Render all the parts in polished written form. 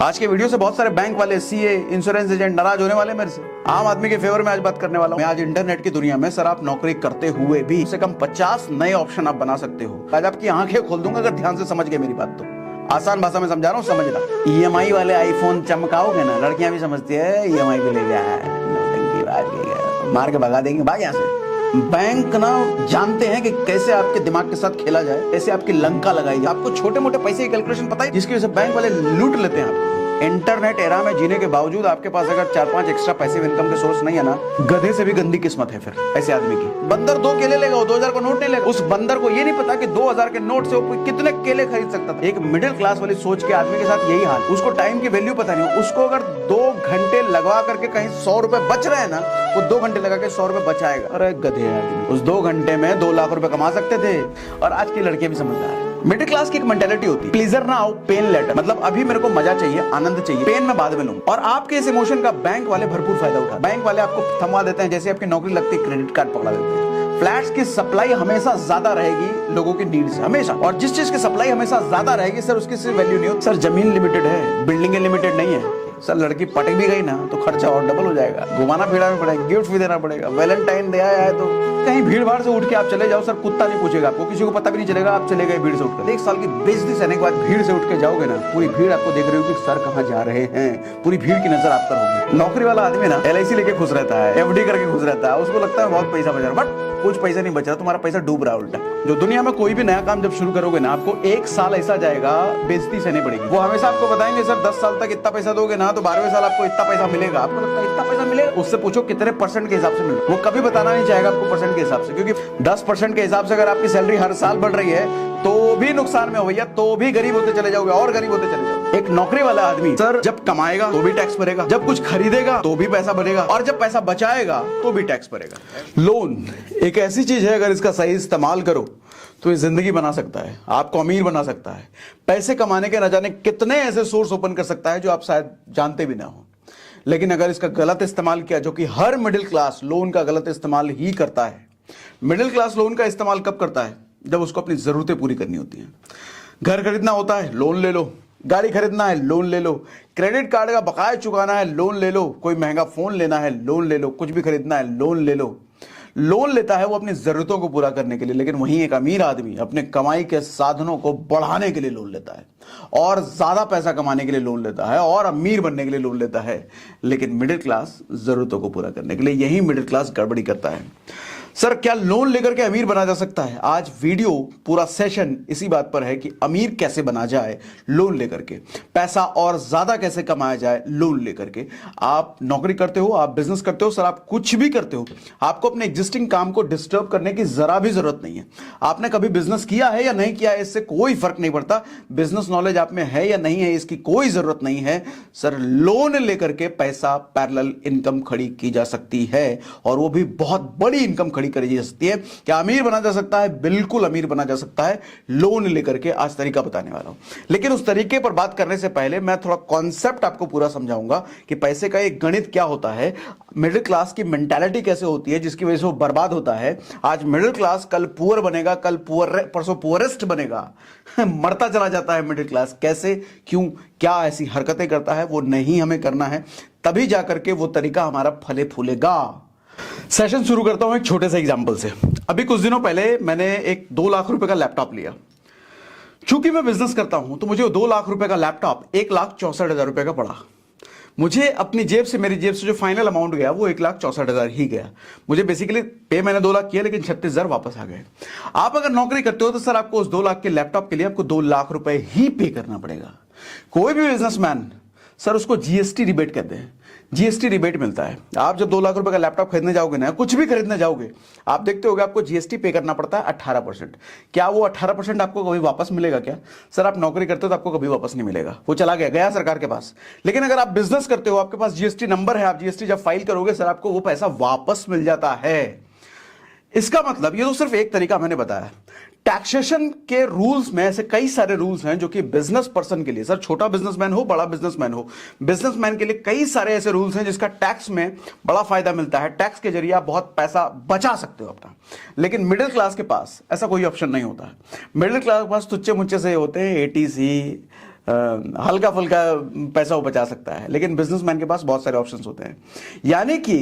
आज के वीडियो से बहुत सारे बैंक वाले, सीए, इंश्योरेंस एजेंट नाराज होने वाले मेरे से। आम आदमी के फेवर में आज बात करने वाला हूं। आज इंटरनेट की दुनिया में सर आप नौकरी करते हुए भी कम से कम 50 नए ऑप्शन आप बना सकते हो। आज आपकी आंखें खोल दूंगा अगर ध्यान से समझ गए मेरी बात तो। आसान भाषा में समझा रहा हूं, समझना। ईएमआई वाले आईफोन चमकाओगे ना, लड़कियां भी समझती है ईएमआई पे ले गया है, मार के भगा देंगे, भाग यहाँ से। बैंक ना जानते हैं कि कैसे आपके दिमाग के साथ खेला जाए, कैसे आपकी लंका लगाई जाए। आपको छोटे मोटे पैसे की कैलकुलेशन पता है जिसकी वजह से बैंक वाले लूट लेते हैं आपको। इंटरनेट एरा में जीने के बावजूद आपके पास अगर 4-5 एक्स्ट्रा पैसे इनकम के सोर्स नहीं है ना, गधे से भी गंदी किस्मत है फिर ऐसे आदमी की। बंदर 2 केले लेगा, वो 2000 का नोट नहीं लेगा। उस बंदर को ये नहीं पता कि 2000 के नोट से वो कितने केले खरीद सकता था। एक मिडिल क्लास वाली सोच के आदमी के साथ यही हाल। उसको टाइम की वैल्यू पता नहीं। उसको अगर 2 घंटे लगवा करके कहीं 100 रुपए बच रहे हैं ना, वो 2 घंटे लगा के 100 रुपए बचाएगा। अरे गधे आदमी, उस 2 घंटे में 2 लाख रुपए कमा सकते थे। और आज की लड़के भी समझदार है। मिडिल क्लास की एक मेंटालिटी होती है, प्लीजर ना आओ पेन लेटर, मतलब अभी मेरे को मजा चाहिए, आनंद चाहिए, पेन में बाद में लूं। और आपके इस इमोशन का बैंक वाले भरपूर फायदा उठाते हैं। बैंक वाले आपको थमवा देते हैं, जैसे आपकी नौकरी लगती है क्रेडिट कार्ड पकड़ा देते हैं। फ्लैट्स की सप्लाई हमेशा ज्यादा रहेगी लोगों की नीड से, हमेशा। और जिस चीज की सप्लाई हमेशा ज्यादा रहेगी सर, उसकी सिर्फ वैल्यू नहीं होती। सर जमीन लिमिटेड है, बिल्डिंग लिमिटेड नहीं है। सर लड़की पटक भी गई ना तो खर्चा और डबल हो जाएगा। घुमाना फिराना पड़ेगा, गिफ्ट भी देना पड़ेगा। वैलेंटाइन डे आया है तो कहीं भीड़ भाड़ से उठ के आप चले जाओ, सर कुत्ता नहीं पूछेगा आपको, किसी को पता भी नहीं चलेगा आप चले गए भीड़ से उठकर। 1 साल की बेइज्जती सहने के बाद भीड़ से उठ के जाओगे ना, पूरी भीड़ आपको देख रही होगी सर कहाँ जा रहे हैं, पूरी भीड़ की नजर आप पर होगी। नौकरी वाला आदमी ना LIC लेके खुश रहता है, FD करके खुश रहता है, उसको लगता है बहुत पैसा बचा रहा, बट कुछ पैसा नहीं बच रहा, तुम्हारा पैसा डूब रहा है उल्टा। जो दुनिया में कोई भी नया काम जब शुरू करोगे ना, आपको 1 साल ऐसा जाएगा बेइज्जती सहनी पड़ेगी। वो हमेशा आपको बताएंगे सर 10 साल तक इतना पैसा दोगे ना तो 12वें साल आपको इतना पैसा मिलेगा। आपको लगता है इतना पैसा मिलेगा, उससे पूछो कितने % के हिसाब से मिलेगा। वो कभी बताना नहीं चाहेगा आपको % के हिसाब से, क्योंकि 10% के हिसाब से अगर आपकी सैलरी हर साल बढ़ रही है तो भी नुकसान में हो भैया, तो भी गरीब होते चले जाओगे और गरीब होते चले जाओगे। एक नौकरी वाला आदमी सर जब कमाएगा तो भी टैक्स भरेगा, जब कुछ खरीदेगा तो भी पैसा भरेगा, और जब पैसा बचाएगा तो भी टैक्स भरेगा। लोन एक ऐसी चीज है, अगर इसका सही इस्तेमाल करो तो ये जिंदगी बना सकता है, आपको अमीर बना सकता है। पैसे कमाने के न जाने कितने ऐसे सोर्स ओपन कर सकता है जो आप शायद जानते भी ना हो। लेकिन अगर इसका गलत इस्तेमाल किया, जो कि हर मिडिल क्लास लोन का गलत इस्तेमाल ही करता है। मिडिल क्लास लोन का इस्तेमाल कब करता है? जब उसको अपनी जरूरतें पूरी करनी होती हैं। घर खरीदना होता है, लोन ले लो। गाड़ी खरीदना है, लोन ले लो। क्रेडिट कार्ड का बकाया चुकाना है, लोन ले लो। कोई महंगा फोन लेना है, लोन ले लो। कुछ भी खरीदना है, लोन ले लो। लोन लेता है वो अपनी जरूरतों को पूरा करने के लिए, लेकिन वहीं एक अमीर आदमी अपने कमाई के साधनों को बढ़ाने के लिए लोन लेता है, और ज्यादा पैसा कमाने के लिए लोन लेता है, और अमीर बनने के लिए लोन लेता है। लेकिन मिडिल क्लास जरूरतों को पूरा करने के लिए, यही मिडिल क्लास गड़बड़ी करता है। सर क्या लोन लेकर के अमीर बना जा सकता है? आज वीडियो पूरा सेशन इसी बात पर है कि अमीर कैसे बना जाए लोन लेकर के, पैसा और ज्यादा कैसे कमाया जाए लोन लेकर के। आप नौकरी करते हो, आप बिजनेस करते हो, सर आप कुछ भी करते हो, आपको अपने एग्जिस्टिंग काम को डिस्टर्ब करने की जरा भी जरूरत नहीं है। आपने कभी बिजनेस किया है या नहीं किया है, इससे कोई फर्क नहीं पड़ता। बिजनेस नॉलेज आप में है या नहीं है, इसकी कोई जरूरत नहीं है। सर लोन लेकर के पैसा पैरेलल इनकम खड़ी की जा सकती है, और वो भी बहुत बड़ी इनकम करी जा सकती है। क्या अमीर बना जा सकता है? बिल्कुल अमीर बना जा सकता है लोन लेकर के। आज तरीका बताने वाला हूं, लेकिन उस तरीके पर बात करने से पहले मैं थोड़ा कॉन्सेप्ट आपको पूरा समझाऊंगा कि पैसे का एक गणित क्या होता है, मिडिल क्लास की मेंटालिटी कैसे होती है जिसकी वजह से वो बर्बाद होता है। आज मिडिल क्लास कल पुअर बनेगा, कल परसों पुअरेस्ट बनेगा। मरता चला जाता है मिडिल क्लास। कैसे, क्यों, क्या ऐसी हरकतें करता है, वो नहीं हमें करना है, तभी जाकर के वो तरीका हमारा फले फूलेगा। सेशन शुरू करता हूं एक छोटे से एग्जांपल से। अभी कुछ दिनों पहले मैंने एक 2 लाख रुपए का लैपटॉप लिया। चूंकि मैं बिजनेस करता हूं तो मुझे 2 लाख रुपए का लैपटॉप 1,64,000 रुपए का पड़ा। मुझे अपनी जेब से, मेरी जेब से जो फाइनल अमाउंट गया वो 1,64,000 ही गया। मुझे बेसिकली पे मैंने 2 लाख किया, लेकिन 36,000 वापस आ गए। आप अगर नौकरी करते हो तो सर आपको उस 2 लाख के लैपटॉप के लिए आपको 2 लाख रुपए ही पे करना पड़ेगा। कोई भी बिजनेसमैन सर उसको GST रिबेट कहते हैं, GST रिबेट मिलता है। आप जब 2 लाख रुपए का लैपटॉप खरीदने जाओगे ना, कुछ भी खरीदने जाओगे, आप देखते होगे आपको GST पे करना पड़ता है 18%। क्या वो 18% आपको कभी वापस मिलेगा क्या? सर आप नौकरी करते हो तो आपको कभी वापस नहीं मिलेगा, वो चला गया सरकार के पास। लेकिन अगर आप बिजनेस करते हो, आपके पास GST नंबर है, आप GST जब फाइल करोगे सर आपको वो पैसा वापस मिल जाता है। इसका मतलब, ये तो सिर्फ एक तरीका मैंने बताया। टैक्सेशन के रूल्स में ऐसे कई सारे रूल्स हैं जो कि बिजनेस पर्सन के लिए, सर छोटा बिजनेसमैन हो, बड़ा बिजनेसमैन हो, बिजनेसमैन के लिए कई सारे ऐसे रूल्स हैं जिसका टैक्स में बड़ा फायदा मिलता है। टैक्स के जरिए आप बहुत पैसा बचा सकते हो अपना। लेकिन मिडिल क्लास के पास ऐसा कोई ऑप्शन नहीं होता है। मिडिल क्लास के पास तुच्चे मुच्चे से होते हैं ATC, हल्का फुल्का पैसा वो बचा सकता है, लेकिन बिजनेसमैन के पास बहुत सारे ऑप्शंस होते हैं। यानी कि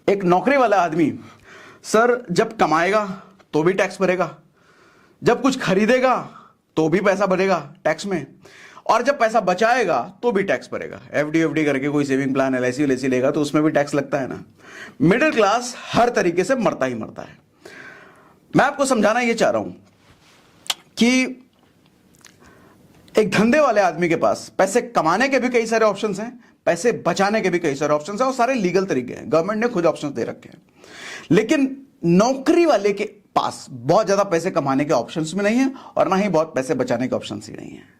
एक नौकरी वाला आदमी सर जब कमाएगा तो भी टैक्स भरेगा, जब कुछ खरीदेगा तो भी पैसा भरेगा टैक्स में, और जब पैसा बचाएगा तो भी टैक्स भरेगा। एफडी करके कोई सेविंग प्लान एलआईसी लेगा तो उसमें भी टैक्स लगता है ना। मिडिल क्लास हर तरीके से मरता ही मरता है। मैं आपको समझाना ये चाह रहा हूं कि एक धंधे वाले आदमी के पास पैसे कमाने के भी कई सारे ऑप्शंस हैं, पैसे बचाने के भी कई सारे ऑप्शंस हैं, और सारे लीगल तरीके हैं, गवर्नमेंट ने खुद ऑप्शंस दे रखे हैं। लेकिन नौकरी वाले के पास बहुत ज्यादा पैसे कमाने के ऑप्शंस भी नहीं है और ना ही बहुत पैसे बचाने के ऑप्शंस ही नहीं है।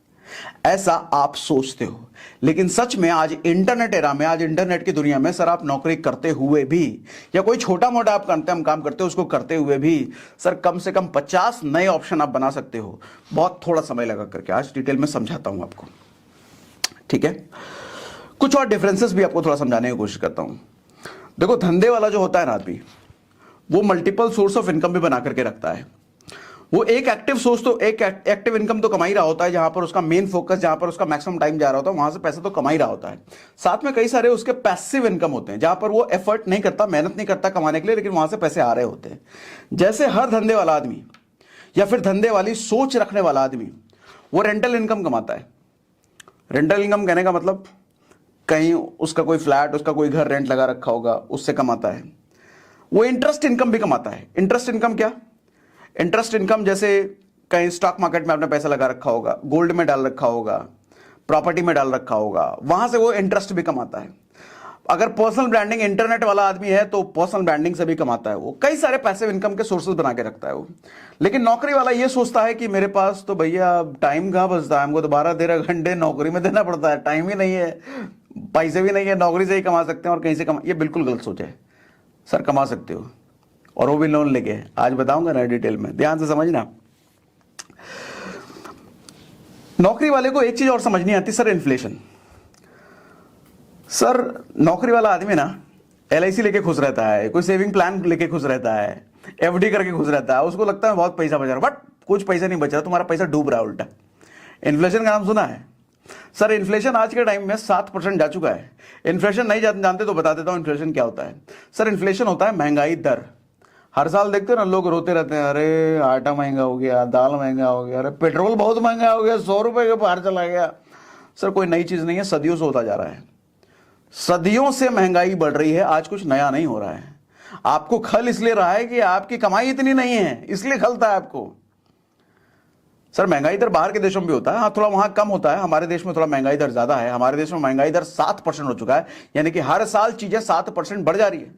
ऐसा आप सोचते हो, लेकिन सच में आज इंटरनेट एरा में, आज इंटरनेट की दुनिया में सर आप नौकरी करते हुए भी, या कोई छोटा मोटा आप काम करते हो उसको करते हुए भी सर कम से कम 50 नए ऑप्शन आप बना सकते हो, बहुत थोड़ा समय लगा करके। आज डिटेल में समझाता हूं आपको, ठीक है। कुछ और डिफरेंसेस भी आपको थोड़ा समझाने की कोशिश करता हूं। देखो, धंधे वाला जो होता है ना आदमी, वो मल्टीपल सोर्स ऑफ इनकम भी बना करके रखता है। वो एक एक्टिव सोर्स तो, एक एक्टिव इनकम तो कमा ही रहा होता है, जहां पर उसका मेन फोकस, जहां पर उसका मैक्सिमम टाइम जा रहा होता है, वहां से पैसा तो कमा ही रहा होता है। साथ में कई सारे उसके पैसिव इनकम होते हैं, जहां पर वो एफर्ट नहीं करता, मेहनत नहीं करता कमाने के लिए, लेकिन वहां से पैसे आ रहे होते हैं। जैसे हर धंधे वाला आदमी या फिर धंधे वाली सोच रखने वाला आदमी वो रेंटल इनकम कमाता है। रेंटल इनकम कहने का मतलब कहीं उसका कोई फ्लैट, उसका कोई घर रेंट लगा रखा होगा, उससे कमाता है। वो इंटरेस्ट इनकम भी कमाता है। इंटरेस्ट इनकम क्या? इंटरेस्ट इनकम जैसे कहीं स्टॉक मार्केट में आपने पैसा लगा रखा होगा, गोल्ड में डाल रखा होगा, प्रॉपर्टी में डाल रखा होगा, वहां से वो इंटरेस्ट भी कमाता है। अगर पर्सनल ब्रांडिंग इंटरनेट वाला आदमी है तो पर्सनल ब्रांडिंग से भी कमाता है। वो कई सारे पैसिव इनकम के सोर्सेज बना के रखता है वो। लेकिन नौकरी वाला ये सोचता है कि मेरे पास तो भैया टाइम कहाँ बचता है, हमको तो 12-13 घंटे नौकरी में देना पड़ता है, टाइम ही नहीं है, पैसे भी नहीं है, नौकरी से ही कमा सकते हैं और कहीं से कमा। ये बिल्कुल गलत सोच है सर। कमा सकते हो, और वो भी लोन लेके। आज बताऊंगा ना डिटेल में, ध्यान से समझना। नौकरी वाले को एक चीज और समझ नहीं आती सर, इन्फ्लेशन। सर नौकरी वाला आदमी ना एलआईसी लेके खुश रहता है, कोई सेविंग प्लान लेके खुश रहता है, एफडी करके खुश रहता है, उसको लगता है बहुत पैसा बचा रहा, बट कुछ पैसा नहीं बच रहा, तुम्हारा पैसा डूब रहा है उल्टा। इन्फ्लेशन का नाम सुना है सर? इन्फ्लेशन आज के टाइम में 7% जा चुका है। इन्फ्लेशन नहीं जानते तो बता देता हूं इन्फ्लेशन क्या होता है। सर इन्फ्लेशन होता है महंगाई दर। हर साल देखते हो ना, लोग रोते रहते हैं, अरे आटा महंगा हो गया, दाल महंगा हो गया, अरे पेट्रोल बहुत महंगा हो गया, 100 रुपए के पार चला गया। सर कोई नई चीज नहीं है, सदियों से होता जा रहा है। सदियों से महंगाई बढ़ रही है, आज कुछ नया नहीं हो रहा है। आपको खल इसलिए रहा है कि आपकी कमाई इतनी नहीं है, इसलिए खलता है आपको। सर महंगाई दर बाहर के देशों में भी होता है, हाँ थोड़ा वहां कम होता है, हमारे देश में थोड़ा महंगाई दर ज्यादा है। हमारे देश में महंगाई दर 7% हो चुका है, यानी कि हर साल चीजें 7% बढ़ जा रही है।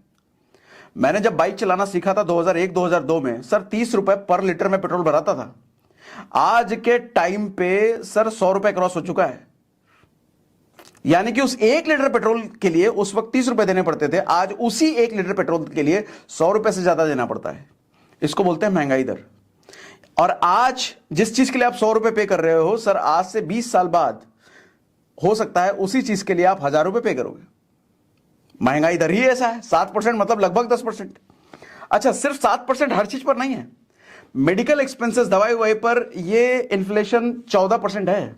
मैंने जब बाइक चलाना सीखा था 2001-2002 में, सर 30 रुपए पर लीटर में पेट्रोल भराता था। आज के टाइम पे सर 100 रुपए क्रॉस हो चुका है, यानी कि उस 1 लीटर पेट्रोल के लिए उस वक्त 30 रुपए देने पड़ते थे, आज उसी 1 लीटर पेट्रोल के लिए 100 रुपए से ज्यादा देना पड़ता है। इसको बोलते हैं महंगाई दर। और आज जिस चीज के लिए आप 100 रुपए पे कर रहे हो, सर आज से 20 साल बाद हो सकता है उसी चीज के लिए आप 1000 रुपए पे करोगे। महंगाई दर ही ऐसा है। 7% मतलब लगभग 10%। अच्छा, सिर्फ 7% हर चीज पर नहीं है। मेडिकल एक्सपेंसेस, दवाई ववाई पर ये इन्फ्लेशन 14% है।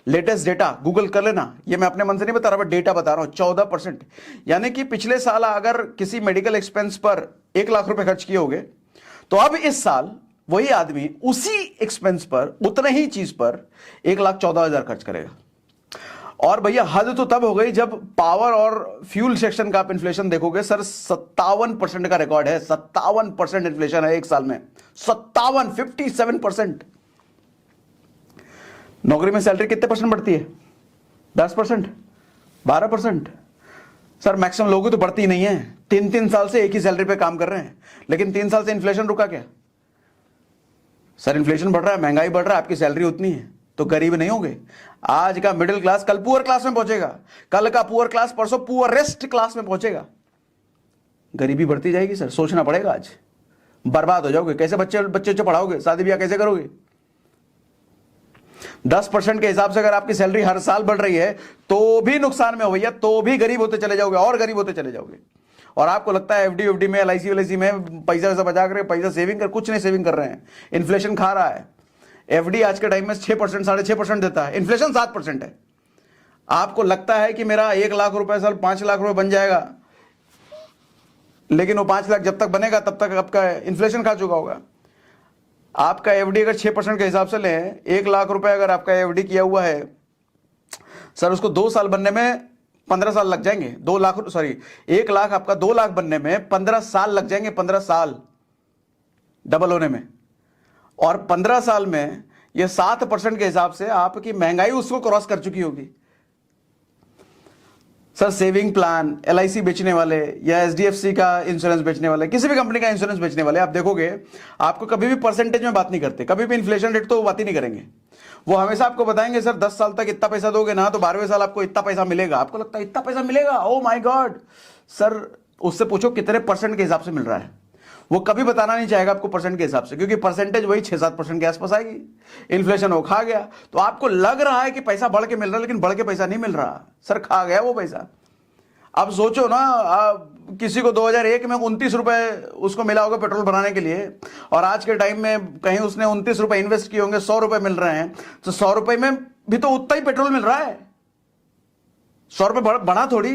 लेटेस्ट डेटा गूगल कर लेना, ये मैं अपने मन से नहीं बता रहा, बट डेटा बता रहा हूं, 14%। यानी कि पिछले साल अगर किसी मेडिकल एक्सपेंस पर 1 लाख रुपए खर्च किए होगे, तो अब इस साल वही आदमी उसी एक्सपेंस पर, उतने ही चीज पर 1,14,000 खर्च करेगा। और भैया हद तो तब हो गई जब पावर और फ्यूल सेक्शन का आप इन्फ्लेशन देखोगे, सर 57% का रिकॉर्ड है। 57% इन्फ्लेशन है एक साल में। 57% नौकरी में सैलरी कितने परसेंट बढ़ती है? 10%, 12%। सर मैक्सिमम लोगों तो बढ़ती ही नहीं है। 3-3 साल से एक ही सैलरी पे काम कर रहे हैं, लेकिन 3 साल से इन्फ्लेशन रुका क्या? सर इन्फ्लेशन बढ़ रहा है, महंगाई बढ़ रहा है, आपकी सैलरी उतनी है, तो गरीब नहीं होंगे। आज का मिडिल क्लास कल पुअर क्लास में पहुंचेगा, कल का पुअर क्लास परसों पुअरेस्ट क्लास में पहुंचेगा। गरीबी बढ़ती जाएगी सर, सोचना पड़ेगा। आज बर्बाद हो जाओगे। कैसे बच्चे पढ़ाओगे, शादी ब्याह कैसे करोगे? 10% के हिसाब से अगर आपकी सैलरी हर साल बढ़ रही है तो भी नुकसान में हो भैया, तो भी गरीब होते चले जाओगे और गरीब होते चले जाओगे। और आपको लगता है एफडी में, एलआईसी में पैसा वैसा बचा कर, पैसा सेविंग कर, कुछ नहीं सेविंग कर रहे हैं। इन्फ्लेशन खा रहा है। एफडी आज के टाइम में 6%, 6.5% देता है, इन्फ्लेशन 7% है। आपको लगता है कि मेरा 1 लाख रुपए साल 5 लाख रुपए बन जाएगा, लेकिन वो 5 लाख जब तक बनेगा तब तक आपका इन्फ्लेशन खा चुका होगा। आपका एफडी अगर 6% के हिसाब से लें, 1 लाख रुपए अगर आपका एफडी किया हुआ है सर, उसको 2 साल बनने में 15 साल लग जाएंगे। 2 लाख, सॉरी 1 लाख आपका 2 लाख बनने में 15 साल लग जाएंगे, 15 साल डबल होने में। और 15 साल में ये 7% के हिसाब से आपकी महंगाई उसको क्रॉस कर चुकी होगी। सर सेविंग प्लान, एलआईसी बेचने वाले या एचडीएफसी का इंश्योरेंस बेचने वाले, किसी भी कंपनी का इंश्योरेंस बेचने वाले, आप देखोगे आपको कभी भी परसेंटेज में बात नहीं करते, कभी भी इन्फ्लेशन रेट तो वो बात ही नहीं करेंगे। वो हमेशा आपको बताएंगे सर 10 साल तक इतना पैसा दोगे ना तो 12वें साल आपको इतना पैसा मिलेगा। आपको लगता है इतना पैसा मिलेगा, ओ माय गॉड। सर उससे पूछो कितने परसेंट के हिसाब से मिल रहा है, वो कभी बताना नहीं चाहेगा आपको परसेंट के हिसाब से, क्योंकि परसेंटेज वही 6-7% के आसपास आएगी। इन्फ्लेशन वो खा गया, तो आपको लग रहा है कि पैसा बढ़ के मिल रहा है, लेकिन बढ़ के पैसा नहीं मिल रहा सर, खा गया वो पैसा। अब सोचो ना, किसी को 2001 में 29 रुपए उसको मिला होगा पेट्रोल भराने के लिए, और आज के टाइम में कहीं उसने 29 रुपए इन्वेस्ट किए होंगे, 100 रुपए मिल रहे हैं, तो 100 रुपए में भी तो उतना ही पेट्रोल मिल रहा है। 100 रुपए बढ़ा थोड़ी,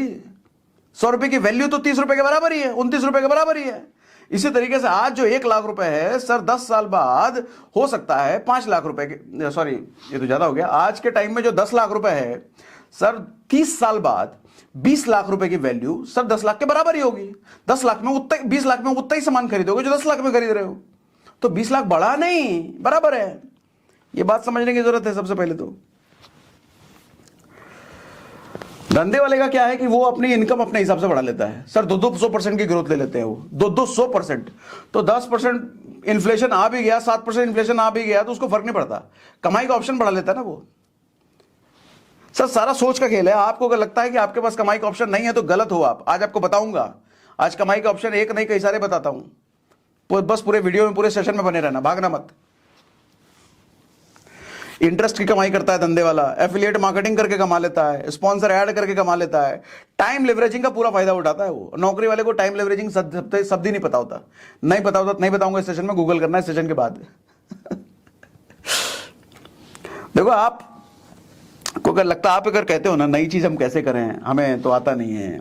100 रुपए की वैल्यू तो 30 रुपए के बराबर ही है, 29 रुपए के बराबर ही है। इसी तरीके से आज जो 1 लाख रुपए है सर, 10 साल बाद हो सकता है 5 लाख रुपए के, सॉरी ये तो ज्यादा हो गया। आज के टाइम में जो 10 लाख रुपए है सर, 30 साल बाद 20 लाख रुपए की वैल्यू सर 10 लाख के बराबर ही होगी। 10 लाख में उतना, 20 लाख में उतना ही सामान खरीदोगे जो 10 लाख में खरीद रहे हो, तो 20 लाख बढ़ा नहीं, बराबर है। ये बात समझने की जरूरत है सबसे पहले तो। धंधे वाले का क्या है कि वो अपनी इनकम अपने हिसाब से बढ़ा लेता है सर, 200% की ग्रोथ ले लेते हैं वो, 200%। तो 10% इन्फ्लेशन आ भी गया, 7% इन्फ्लेशन आ भी गया तो उसको फर्क नहीं पड़ता, कमाई का ऑप्शन बढ़ा लेता है ना वो। सर सारा सोच का खेल है। आपको अगर लगता है कि आपके पास कमाई का ऑप्शन नहीं है तो गलत हो आप। आज आपको बताऊंगा, आज कमाई का ऑप्शन एक नहीं कई सारे बताता हूं, बस पूरे वीडियो में, पूरे सेशन में बने रहना, भागना मत। इंटरेस्ट की कमाई करता है धंधे वाला, एफिलिएट मार्केटिंग करके कमा लेता है, स्पॉन्सर ऐड करके कमा लेता है, टाइम लेवरेजिंग का पूरा फायदा उठाता है वो। नौकरी वाले को टाइम लेवरेजिंग शब्द ही नहीं पता होता, नहीं पता होता, नहीं बताऊंगा इस सेशन में, गूगल करना है सेशन के बाद। देखो आप को अगर लगता, आप अगर कहते हो ना नई चीज हम कैसे करें, हमें तो आता नहीं है।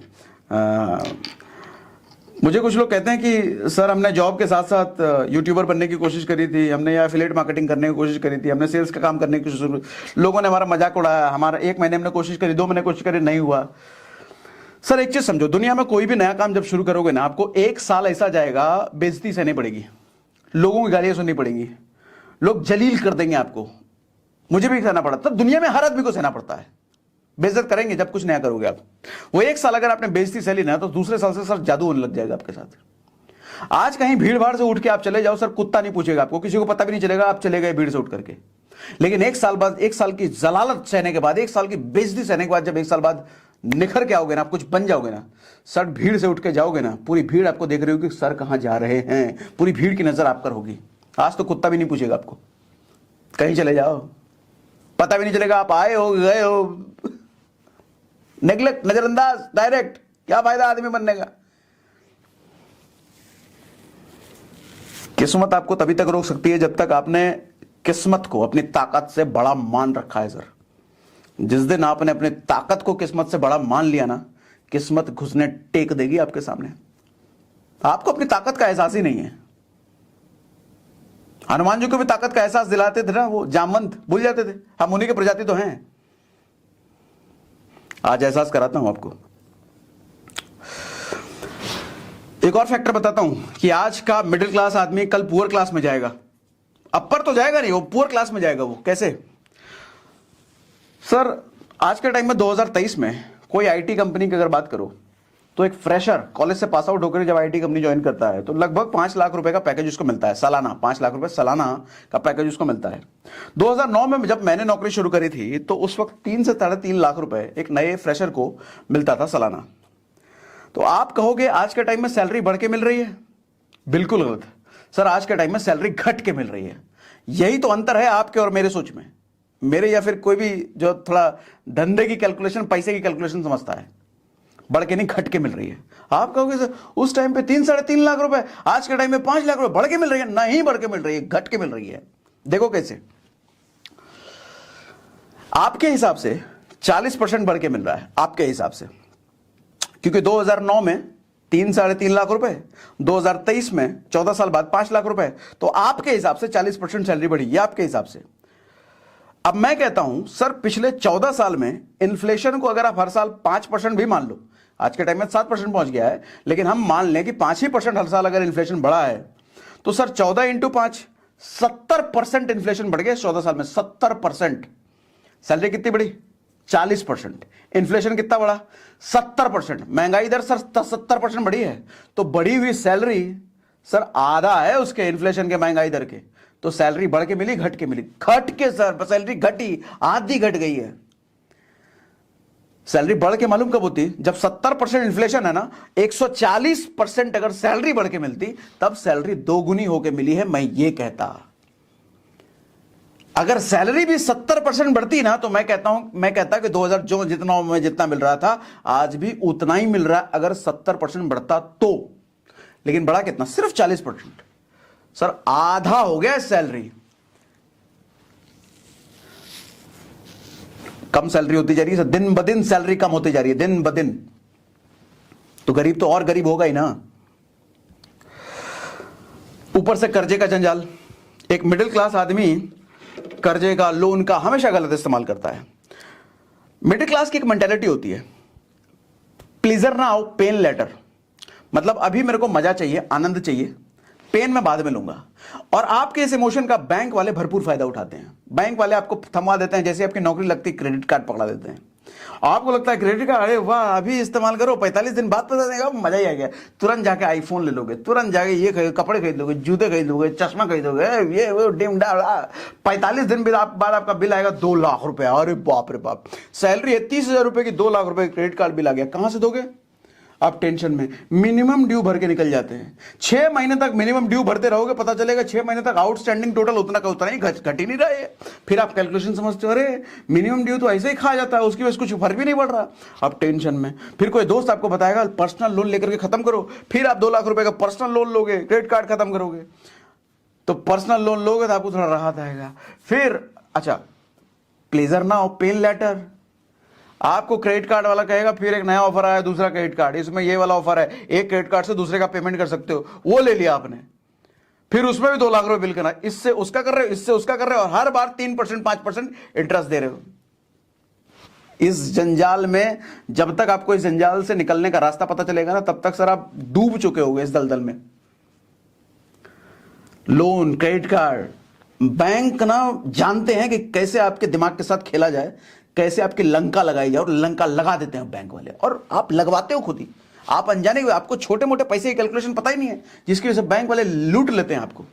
मुझे कुछ लोग कहते हैं कि सर हमने जॉब के साथ साथ यूट्यूबर बनने की कोशिश करी थी, हमने या एफिलिएट मार्केटिंग करने की कोशिश करी थी, हमने सेल्स का काम करने की कोशिश, लोगों ने हमारा मजाक उड़ाया, हमारा 1 महीने हमने कोशिश करी, 2 महीने कोशिश करी, नहीं हुआ। सर एक चीज समझो, दुनिया में कोई भी नया काम जब शुरू करोगे ना, आपको 1 साल ऐसा जाएगा बेइज्जती सहनी पड़ेगी, लोगों की गालियां सुननी पड़ेंगी, लोग जलील कर देंगे आपको, मुझे भी सहना पड़ा, तब दुनिया में हर आदमी को सहना पड़ता है, बेइज्जत करेंगे जब कुछ नया करोगे आप। वो 1 साल अगर आपने बेइज्जती सह ली ना, तो दूसरे साल से सर जादू होने लग जाएगा आपके साथ। आज कहीं भीड़ भाड़ से उठ के आप चले जाओ सर, कुत्ता नहीं पूछेगा आपको, किसी को पता भी नहीं चलेगा आप चले गए भीड़ से उठ करके। लेकिन 1 साल बाद, 1 साल की जलालत सहने के बाद, 1 साल की बेइज्जती सहने के बाद, जब 1 साल बाद निखर के आओगे ना, आप कुछ बन जाओगे ना सर, भीड़ से उठ के जाओगे ना, पूरी भीड़ आपको देख रही होगी सर कहां जा रहे हैं, पूरी भीड़ की नजर आप पर होगी। आज तो कुत्ता भी नहीं पूछेगा आपको, कहीं चले जाओ पता भी नहीं चलेगा आप आए हो गए हो। नेग्लेक्ट, नजरअंदाज, डायरेक्ट, क्या फायदा आदमी बनने का। किस्मत आपको तभी तक रोक सकती है जब तक आपने किस्मत को अपनी ताकत से बड़ा मान रखा है सर। जिस दिन आपने अपनी ताकत को किस्मत से बड़ा मान लिया ना, किस्मत घुसने टेक देगी आपके सामने। आपको अपनी ताकत का एहसास ही नहीं है। हनुमान जी को भी ताकत का एहसास दिलाते थे ना वो जामवंत, भूल जाते थे हम उन्हीं के प्रजाति तो हैं। आज एहसास कराता हूं आपको। एक और फैक्टर बताता हूं कि आज का मिडिल क्लास आदमी कल पुअर क्लास में जाएगा। अपर तो जाएगा नहीं, वो पुअर क्लास में जाएगा। वो कैसे सर? आज के टाइम में 2023 में कोई आईटी कंपनी की अगर बात करो तो एक फ्रेशर कॉलेज से पास आउट होकर जब आईटी कंपनी ज्वाइन करता है तो लगभग 5 लाख रुपए का पैकेज उसको मिलता है सालाना। 5 लाख रुपए सालाना का पैकेज उसको मिलता है। 2009 में जब मैंने नौकरी शुरू करी थी तो उस वक्त 3 से 3.5 लाख रुपए एक नए फ्रेशर को मिलता था सालाना। तो आप कहोगे आज के टाइम में सैलरी बढ़ के मिल रही है? बिल्कुल गलत सर, आज के टाइम में सैलरी घट के मिल रही है। यही तो अंतर है आपके और मेरे सोच में, मेरे या फिर कोई भी जो थोड़ा धंधे की कैलकुलेशन, पैसे की कैलकुलेशन समझता है। बढ़ के नहीं, घट के मिल रही है। आप कहोगे सर उस टाइम पे 3-3.5 लाख रुपए, आज के टाइम में 5 लाख रुपए बढ़ के मिल रही है। नहीं बढ़ के मिल रही है, घट के मिल रही है। देखो कैसे। आपके हिसाब से 40% बढ़ के मिल रहा है आपके हिसाब से, क्योंकि 2009 में 3-3.5 लाख रुपए, 2023 में 14 साल बाद 5 लाख रुपए, तो आपके हिसाब से 40% सैलरी बढ़ी है आपके हिसाब से। अब मैं कहता हूं सर पिछले 14 साल में इन्फ्लेशन को अगर आप हर साल 5% भी मान लो, आज के टाइम में 7% पहुंच गया है, लेकिन हम मान लें कि 5% हर साल अगर इन्फ्लेशन बढ़ा है, तो सर 14 इंटू 5 70% इन्फ्लेशन बढ़ गया 14 साल में। 70%। सैलरी कितनी बढ़ी? 40%। इन्फ्लेशन कितना बढ़ा? 70%। महंगाई दर सर 70% बढ़ी है, तो बढ़ी हुई सैलरी सर आधा है उसके इन्फ्लेशन के, महंगाई दर के। तो सैलरी बढ़ के मिली, घट के मिली? घट के सर, सैलरी घटी, आधी घट गई है। सैलरी बढ़ के मालूम कब होती? जब 70% इन्फ्लेशन है ना, 140% अगर सैलरी बढ़ के मिलती, तब सैलरी दोगुनी होके मिली है। मैं ये कहता, अगर सैलरी भी 70% बढ़ती ना, तो मैं कहता कि 2000 जो जितना मिल रहा था, आज भी उतना ही मिल रहा है अगर 70% बढ़ता तो। लेकिन बढ़ा कितना? सिर्फ 40%। सर आधा हो गया सैलरी। कम सैलरी होती जा रही है सर, दिन ब दिन सैलरी कम होती जा रही है, दिन ब दिन। तो गरीब तो और गरीब होगा ही ना। ऊपर से कर्जे का जंजाल। एक मिडिल क्लास आदमी कर्जे का, लोन का हमेशा गलत इस्तेमाल करता है। मिडिल क्लास की एक मेंटालिटी होती है, प्लीजर नाउ पेन लेटर। मतलब अभी मेरे को मजा चाहिए, आनंद चाहिए, पेन मैं बाद में लूंगा। और आपके इस इमोशन का बैंक वाले भरपूर फायदा उठाते हैं। बैंक वाले आपको थमा देते हैं, जैसे आपकी नौकरी लगती है क्रेडिट कार्ड पकड़ा देते हैं। आपको लगता है क्रेडिट कार्ड, अरे वाह अभी इस्तेमाल करो, 45 दिन बाद पता देगा, मजा ही आ गया। तुरंत जाके आईफोन ले लोगे, तुरंत जाके ये कपड़े खरीद लोगे, जूते खरीद लोगे, चश्मा खरीदोगे, ये वो डिम डा। 45 दिन बाद आपका बिल आएगा 2 लाख रुपए। अरे बाप रे बाप, सैलरी है 30,000 रुपए की, 2 लाख रुपए क्रेडिट कार्ड बिल आ गया। कहां से दोगे? आप टेंशन में मिनिमम ड्यू भर के निकल जाते हैं। 6 महीने तक मिनिमम ड्यू भरते रहोगे, पता चलेगा 6 महीने तक आउटस्टैंडिंग टोटल उतना का उतना ही, घट ही नहीं रहा है। फिर आप कैलकुलेशन समझते हो, अरे मिनिमम ड्यू तो ऐसे ही खा जाता है, उसकी वजह से कुछ फर्क भी नहीं पड़ रहा। आप टेंशन में। फिर कोई दोस्त आपको बताएगा पर्सनल लोन लेकर के खत्म करो, फिर आप 2 लाख रुपए का पर्सनल लोन लोगे, क्रेडिट कार्ड खत्म करोगे। तो पर्सनल लोन लोगे तो आपको थोड़ा राहत आएगा। फिर अच्छा, प्लीजर नाउ पेन लेटर। आपको क्रेडिट कार्ड वाला कहेगा फिर एक नया ऑफर आया, दूसरा क्रेडिट कार्ड, इसमें ये वाला ऑफर है, एक क्रेडिट कार्ड से दूसरे का पेमेंट कर सकते हो, वो ले लिया आपने। फिर उसमें भी 2 लाख रुपए बिल करना, इससे उसका कर रहे हो, इससे उसका कर रहे हो, और हर बार 3% 5% इंटरेस्ट दे रहे हो। इस जंजाल में, जब तक आपको इस जंजाल से निकलने का रास्ता पता चलेगा ना, तब तक सर आप डूब चुके होगे इस दलदल में। लोन, क्रेडिट कार्ड, बैंक ना जानते हैं कि कैसे आपके दिमाग के साथ खेला जाए, कैसे आपकी लंका लगाई जाए, और लंका लगा देते हैं बैंक वाले, और आप लगवाते हो खुद ही। आप अनजाने हुए, आपको छोटे मोटे पैसे की कैलकुलेशन पता ही नहीं है, जिसकी वजह से बैंक वाले लूट लेते हैं आपको।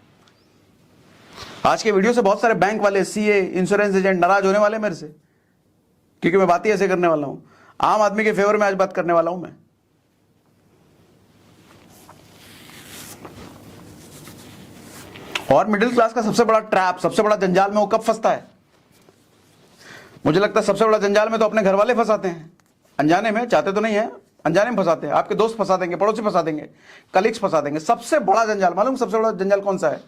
आज के वीडियो से बहुत सारे बैंक वाले, सीए, इंश्योरेंस एजेंट नाराज होने वाले मेरे से, क्योंकि मैं बात ही ऐसे करने वाला हूं। आम आदमी के फेवर में आज बात करने वाला हूं मैं। और मिडिल क्लास का सबसे बड़ा ट्रैप, सबसे बड़ा जंजाल में वो कब फंसता है? मुझे लगता है सबसे बड़ा जंजाल में तो अपने घर वाले फंसाते हैं, अनजाने में, चाहते तो नहीं है, अनजाने में फंसाते हैं। आपके दोस्त फंसा देंगे, पड़ोसी फंसा देंगे, कलीग्स फंसा देंगे। सबसे बड़ा जंजाल मालूम, सबसे बड़ा जंजाल कौन सा है?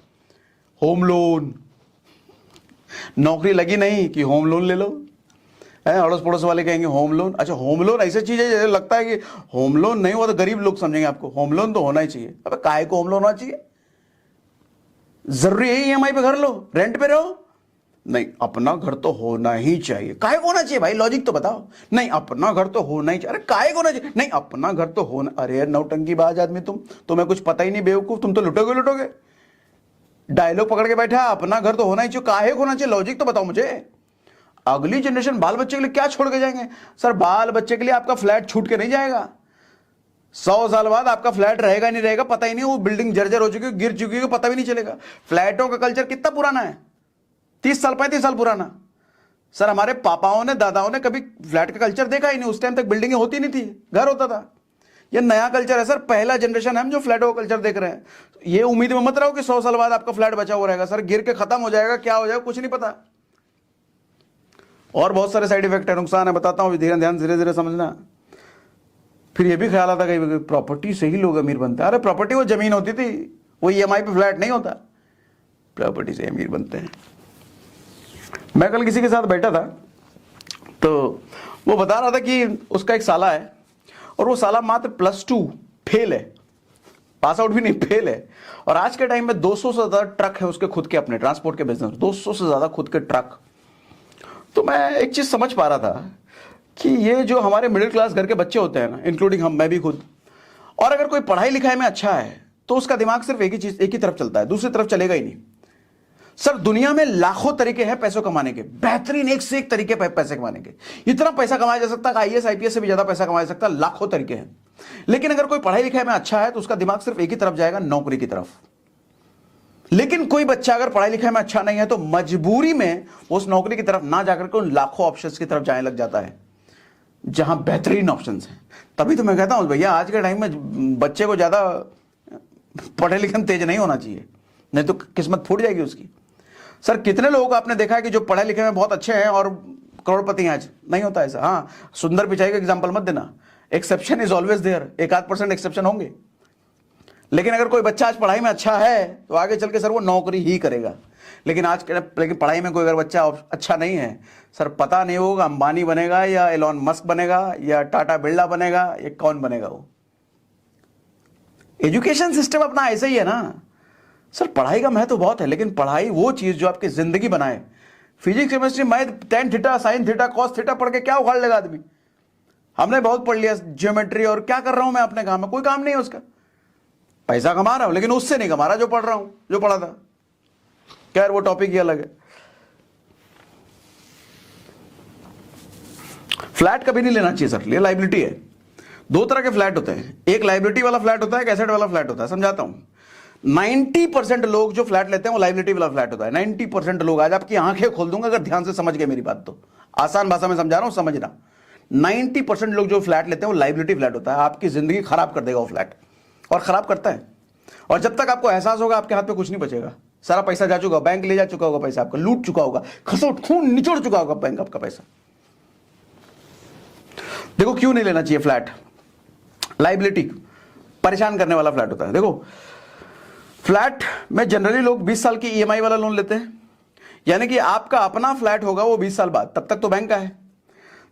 Home loan. नौकरी लगी नहीं कि होम लोन ले लो। अड़ोस पड़ोस वाले कहेंगे होम लोन। अच्छा, होम लोन ऐसी चीज है, जैसे लगता है कि होम लोन नहीं हुआ तो गरीब लोग समझेंगे आपको। होम लोन तो होना ही चाहिए। अब काहे को होम लोन होना चाहिए? जरूरी है ईएमआई पे घर लो, रेंट पे रहो? नहीं, अपना घर तो होना ही चाहिए। काहे को होना चाहिए भाई? लॉजिक तो बताओ। नहीं, अपना घर तो होना ही चाहिए। अरे काहे को होना चाहिए? नहीं, अपना घर तो होना। अरे नौटंकीबाज आदमी तुम्हें कुछ पता ही नहीं, बेवकूफ। तुम तो लुटोगे। डायलॉग पकड़ के बैठा, अपना घर तो होना ही चाहिए। काहे को होना चाहिए? लॉजिक तो बताओ मुझे। अगली जनरेशन बाल बच्चे के लिए क्या छोड़ के जाएंगे? सर बाल बच्चे के लिए आपका फ्लैट छूट के नहीं जाएगा। 100 साल बाद आपका फ्लैट रहेगा नहीं रहेगा पता ही नहीं, वो बिल्डिंग जर्जर हो चुकी है, गिर चुकी है, पता भी नहीं चलेगा। फ्लैटों का कल्चर कितना पुराना है? 30 साल 35 साल पुराना। सर हमारे पापाओं ने, दादाओं ने कभी फ्लैट का कल्चर देखा ही नहीं। उस टाइम तक बिल्डिंगें होती नहीं थी, घर होता था। ये नया कल्चर है सर, पहला जनरेशन है हम जो फ्लैटों का कल्चर देख रहे हैं। ये उम्मीद में मत रहो कि 100 साल बाद आपका फ्लैट बचा हुआ रहेगा। सर गिर के खत्म हो जाएगा, क्या हो जाएगा कुछ नहीं पता। और बहुत सारे साइड इफेक्ट है, नुकसान है, बताता हूं, धीरे धीरे समझना। फिर ये भी ख्याल आता कि प्रॉपर्टी से ही लोग अमीर बनते हैं। अरे प्रॉपर्टी वो जमीन होती थी, वो ईएमआई पे फ्लैट नहीं होता। प्रॉपर्टी से अमीर बनते हैं। मैं कल किसी के साथ बैठा था, तो वो बता रहा था कि उसका एक साला है और वो साला मात्र +2 फेल है, पास आउट भी नहीं, फेल है। और आज के टाइम में 200 से ज्यादा ट्रक है उसके खुद के, अपने ट्रांसपोर्ट के बिजनेस, 200 से ज्यादा खुद के ट्रक। तो मैं एक चीज समझ पा रहा था कि ये जो हमारे मिडिल क्लास घर के बच्चे होते हैं ना, इंक्लूडिंग हम, मैं भी खुद, और अगर कोई पढ़ाई लिखाई में अच्छा है तो उसका दिमाग सिर्फ एक ही तरफ चलता है, दूसरी तरफ चलेगा ही नहीं। सर दुनिया में लाखों तरीके हैं पैसों कमाने के, बेहतरीन एक से एक तरीके पैसे कमाने के, इतना पैसा कमाया जा सकता है, आईएएस आईपीएस से भी ज्यादा पैसा कमाया जा सकता है, लाखों तरीके हैं। लेकिन अगर कोई पढ़ाई लिखाई में अच्छा है तो उसका दिमाग सिर्फ एक ही तरफ जाएगा, नौकरी की तरफ। लेकिन कोई बच्चा अगर पढ़ाई लिखाई में अच्छा नहीं है तो मजबूरी में उस नौकरी की तरफ ना जाकर के उन लाखों ऑप्शंस की तरफ जाने लग जाता है जहां बेहतरीन ऑप्शंस हैं। तभी तो मैं कहता हूं भैया आज के टाइम में बच्चे को ज्यादा पढ़े लिखे में तेज नहीं होना चाहिए, नहीं तो किस्मत फूट जाएगी उसकी। सर कितने लोगों को आपने देखा है कि जो पढ़े लिखे में बहुत अच्छे हैं और करोड़पति हैं आज? नहीं होता ऐसा। हाँ, सुंदर पिचाई का एग्जांपल मत देना, exception is always there, 1-8% exception होंगे। लेकिन अगर कोई बच्चा आज पढ़ाई में अच्छा है तो आगे चल के सर वो नौकरी ही करेगा। लेकिन पढ़ाई में कोई अगर बच्चा अच्छा नहीं है, सर पता नहीं होगा अंबानी बनेगा या एलॉन मस्क बनेगा या टाटा बिरला बनेगा या कौन बनेगा वो। एजुकेशन सिस्टम अपना ऐसे ही है ना सर, पढ़ाई का महत्व बहुत है, लेकिन पढ़ाई वो चीज जो आपकी जिंदगी बनाए। Physics chemistry math tan theta sine theta cos theta पढ़ के क्या उखाड़ लेगा आदमी? हमने बहुत पढ़ लिया ज्योमेट्री, और क्या कर रहा हूं मैं अपने काम में? कोई काम नहीं है उसका। पैसा कमा रहा हूं लेकिन उससे नहीं कमा रहा जो पढ़ रहा हूं, जो पढ़ा था। खैर वो टॉपिक ही अलग है। फ्लैट कभी नहीं लेना चाहिए सर, ये लाइबिलिटी है। 2 तरह के फ्लैट होते हैं, एक लाइबिलिटी वाला फ्लैट होता है, एक एसेट वाला फ्लैट होता है। समझाता हूं। 90% लोग जो फ्लैट लेते हैं वो लाइबिलिटी वाला फ्लैट होता है। 90% लोग, आज आपकी आंखें खोल दूंगा अगर ध्यान से समझ गए मेरी बात तो, आसान भाषा में समझा रहा हूं, समझना। 90% लोग जो फ्लैट लेते हैं वो लाइबिलिटी फ्लैट होता है। आपकी जिंदगी खराब कर देगा वो फ्लैट, और खराब करता है। और जब तक आपको एहसास होगा आपके हाथ में कुछ नहीं बचेगा, सारा पैसा जा चुका, बैंक ले जा चुका होगा, पैसा आपका लूट चुका होगा, खसोट खून निचोड़ चुका होगा बैंक आपका पैसा। देखो क्यों नहीं लेना चाहिए फ्लैट? लाइबिलिटी परेशान करने वाला फ्लैट होता है। देखो फ्लैट में जनरली लोग 20 साल की ईएमआई वाला लोन लेते हैं, यानी कि आपका अपना फ्लैट होगा वो 20 साल बाद, तब तक तो बैंक का है।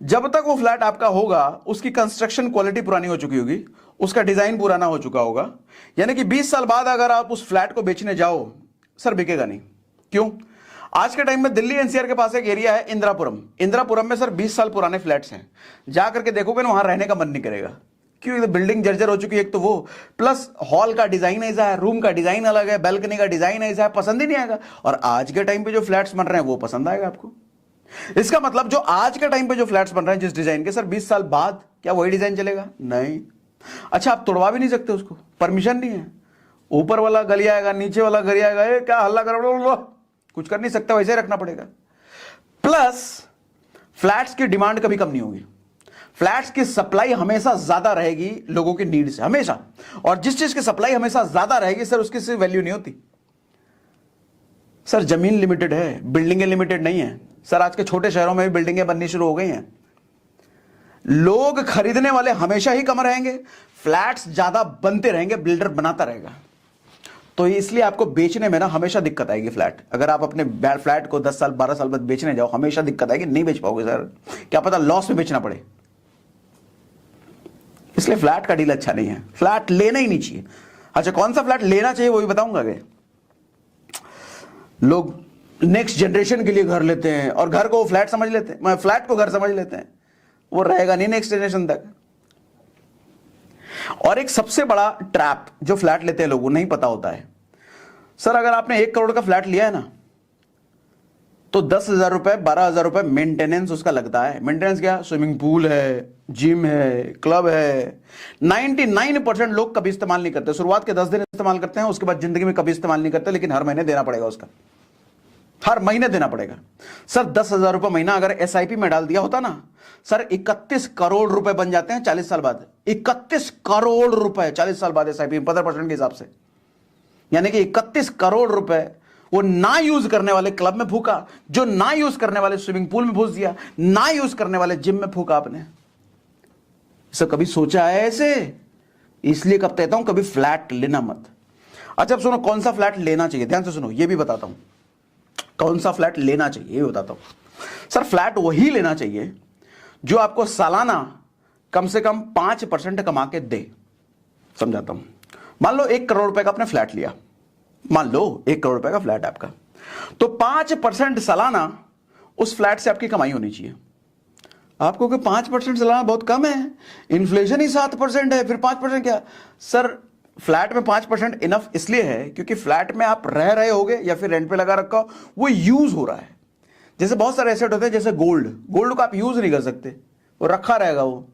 जब तक वो फ्लैट आपका होगा उसकी कंस्ट्रक्शन क्वालिटी पुरानी हो चुकी होगी, उसका डिजाइन पुराना हो चुका होगा, यानी कि 20 साल बाद अगर आप उस फ्लैट को बेचने जाओ सर बिकेगा नहीं। क्यों? आज के टाइम में दिल्ली एनसीआर के पास एक एरिया है इंदिरापुरम। इंदिरापुरम में सर 20 साल पुराने फ्लैट्स हैं, जा करके देखोगे ना वहां रहने का मन नहीं करेगा। क्यों? बिल्डिंग जर्जर हो चुकी है एक तो वो, प्लस हॉल का डिजाइन ऐसा है, रूम का डिजाइन अलग है, बैल्कनी का डिजाइन ऐसा है, पसंद ही नहीं आएगा। और आज के टाइम पे जो फ्लैट्स बन रहे हैं वो पसंद आएगा आपको। इसका मतलब जो आज के टाइम पे जो फ्लैट्स बन रहे हैं जिस डिजाइन के, सर 20 साल बाद क्या वही डिजाइन चलेगा? नहीं। अच्छा आप तोड़वा भी नहीं सकते उसको, परमिशन नहीं है। ऊपर वाला गली आएगा, नीचे वाला गली आएगा, ये क्या हल्ला करो, कुछ कर नहीं सकता, वैसे रखना पड़ेगा। प्लस फ्लैट्स की डिमांड कभी कम नहीं होगी, फ्लैट्स की सप्लाई हमेशा ज्यादा रहेगी लोगों की नीड से, हमेशा। और जिस चीज की सप्लाई हमेशा ज्यादा रहेगी सर उसकी सिर्फ वैल्यू नहीं होती। सर जमीन लिमिटेड है, बिल्डिंगें लिमिटेड नहीं है। सर आज के छोटे शहरों में भी बिल्डिंगें बननी शुरू हो गई हैं। लोग खरीदने वाले हमेशा ही कम रहेंगे, फ्लैट्स ज्यादा बनते रहेंगे, बिल्डर बनाता रहेगा। तो इसलिए आपको बेचने में ना हमेशा दिक्कत आएगी। फ्लैट अगर आप अपने फ्लैट को 10 साल 12 साल बाद बेचने जाओ, हमेशा दिक्कत आएगी, नहीं बेच पाओगे सर, क्या पता लॉस में बेचना पड़े। इसलिए फ्लैट का डील अच्छा नहीं है, फ्लैट लेना ही नहीं चाहिए। अच्छा कौन सा फ्लैट लेना चाहिए वो भी बताऊंगा आगे। लोग नेक्स्ट जनरेशन के लिए घर लेते हैं और घर को फ्लैट समझ लेते हैं, फ्लैट को घर समझ लेते हैं, वो रहेगा नहीं नेक्स्ट जनरेशन तक। और एक सबसे बड़ा ट्रैप जो फ्लैट लेते हैं लोगों नहीं पता होता है, सर अगर आपने 1 करोड़ का फ्लैट लिया है ना तो 10,000 रुपए 12,000 रुपए मेंटेनेंस उसका लगता है। मेंटेनेंस क्या? स्विमिंग पूल है, जिम है, क्लब है। 99% लोग कभी इस्तेमाल नहीं करते, शुरुआत के 10 दिन इस्तेमाल करते हैं, उसके बाद जिंदगी में कभी इस्तेमाल नहीं करते, लेकिन हर महीने देना पड़ेगा उसका, हर महीने देना पड़ेगा। सर 10,000 रुपए महीना अगर एसआईपी में डाल दिया होता ना सर 31 करोड़ रुपए बन जाते हैं 40 साल बाद। 31 करोड़ रुपए 40 साल बाद एसआईपी 15% के हिसाब से, यानी कि 31 करोड़ रुपए वो ना यूज करने वाले क्लब में फूका, जो ना यूज करने वाले स्विमिंग पूल में फूस दिया, ना यूज करने वाले जिम में फूका आपने। इसे कभी सोचा है ऐसे? इसलिए कब कहता हूं कभी फ्लैट लेना मत। अच्छा अब सुनो कौन सा फ्लैट लेना चाहिए, ध्यान से सुनो, ये भी बताता हूं कौन सा फ्लैट लेना चाहिए, ये बताता हूं। सर फ्लैट वही लेना चाहिए जो आपको सालाना कम से कम 5% कमा के दे। समझाता हूं, मान लो 1 करोड़ रुपए का आपने फ्लैट लिया, मान लो 1 करोड़ रुपए का फ्लैट आपका, तो 5% सालाना उस फ्लैट से आपकी कमाई होनी चाहिए। आपको कि 5% सालाना बहुत कम है, इन्फ्लेशन ही 7% है, फिर 5% क्या सर? फ्लैट में 5% इनफ इसलिए है क्योंकि फ्लैट में आप रह रहे होगे या फिर रेंट पे लगा रखा हो, वो यूज हो रहा है। जैसे बहुत सारे एसेट होते हैं, जैसे गोल्ड, गोल्ड को आप यूज नहीं कर सकते, वो रखा रहेगा, वो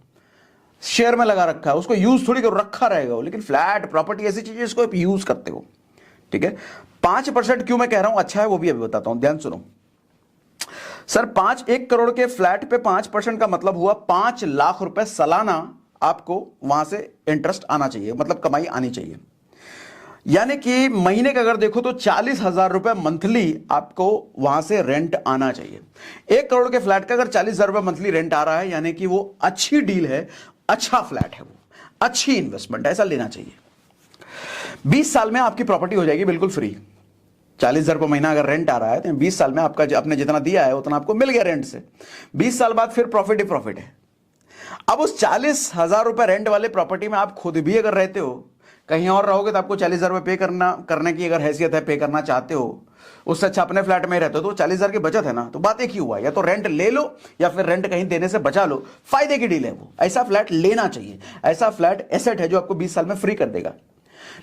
शेयर में लगा रखा है, उसको यूज थोड़ी कर, रखा रहेगा वो। लेकिन फ्लैट प्रॉपर्टी ऐसी चीज है जिसको आप यूज करते हो। ठीक है, 5% क्यों मैं कह रहा हूं अच्छा है वो भी अभी बताता हूं, ध्यान सुनो सर। 1 करोड़ के फ्लैट पे 5% का मतलब हुआ 5 लाख रुपए सालाना आपको वहां से इंटरेस्ट आना चाहिए, मतलब कमाई आनी चाहिए। यानी कि महीने का अगर देखो तो 40,000 रुपए मंथली आपको वहां से रेंट आना चाहिए। 1 करोड़ के फ्लैट का अगर 40,000 रुपए मंथली रेंट आ रहा है, यानी कि वो अच्छी डील है, अच्छा फ्लैट है, वो अच्छी इन्वेस्टमेंट है, ऐसा लेना चाहिए। 20 साल में आपकी प्रॉपर्टी हो जाएगी बिल्कुल फ्री। 40,000 रुपए महीना अगर रेंट आ रहा है तो 20 साल में आपका आपने जितना दिया है उतना आपको मिल गया रेंट से। 20 साल बाद फिर प्रॉफिट ही प्रॉफिट है। अब उस 40,000 रुपए रेंट वाले प्रॉपर्टी में आप खुद भी अगर रहते हो, कहीं और रहोगे तो आपको 40,000 रुपए पे करने की अगर हैसियत है, पे करना चाहते हो, उससे अच्छा अपने फ्लैट में रहते हो तो 40,000 की बचत है ना। तो बात एक ही हुआ, या तो रेंट ले लो या फिर रेंट कहीं देने से बचा लो, फायदे की डील है वो। ऐसा फ्लैट लेना चाहिए, ऐसा फ्लैट एसेट है जो आपको 20 साल में फ्री कर देगा।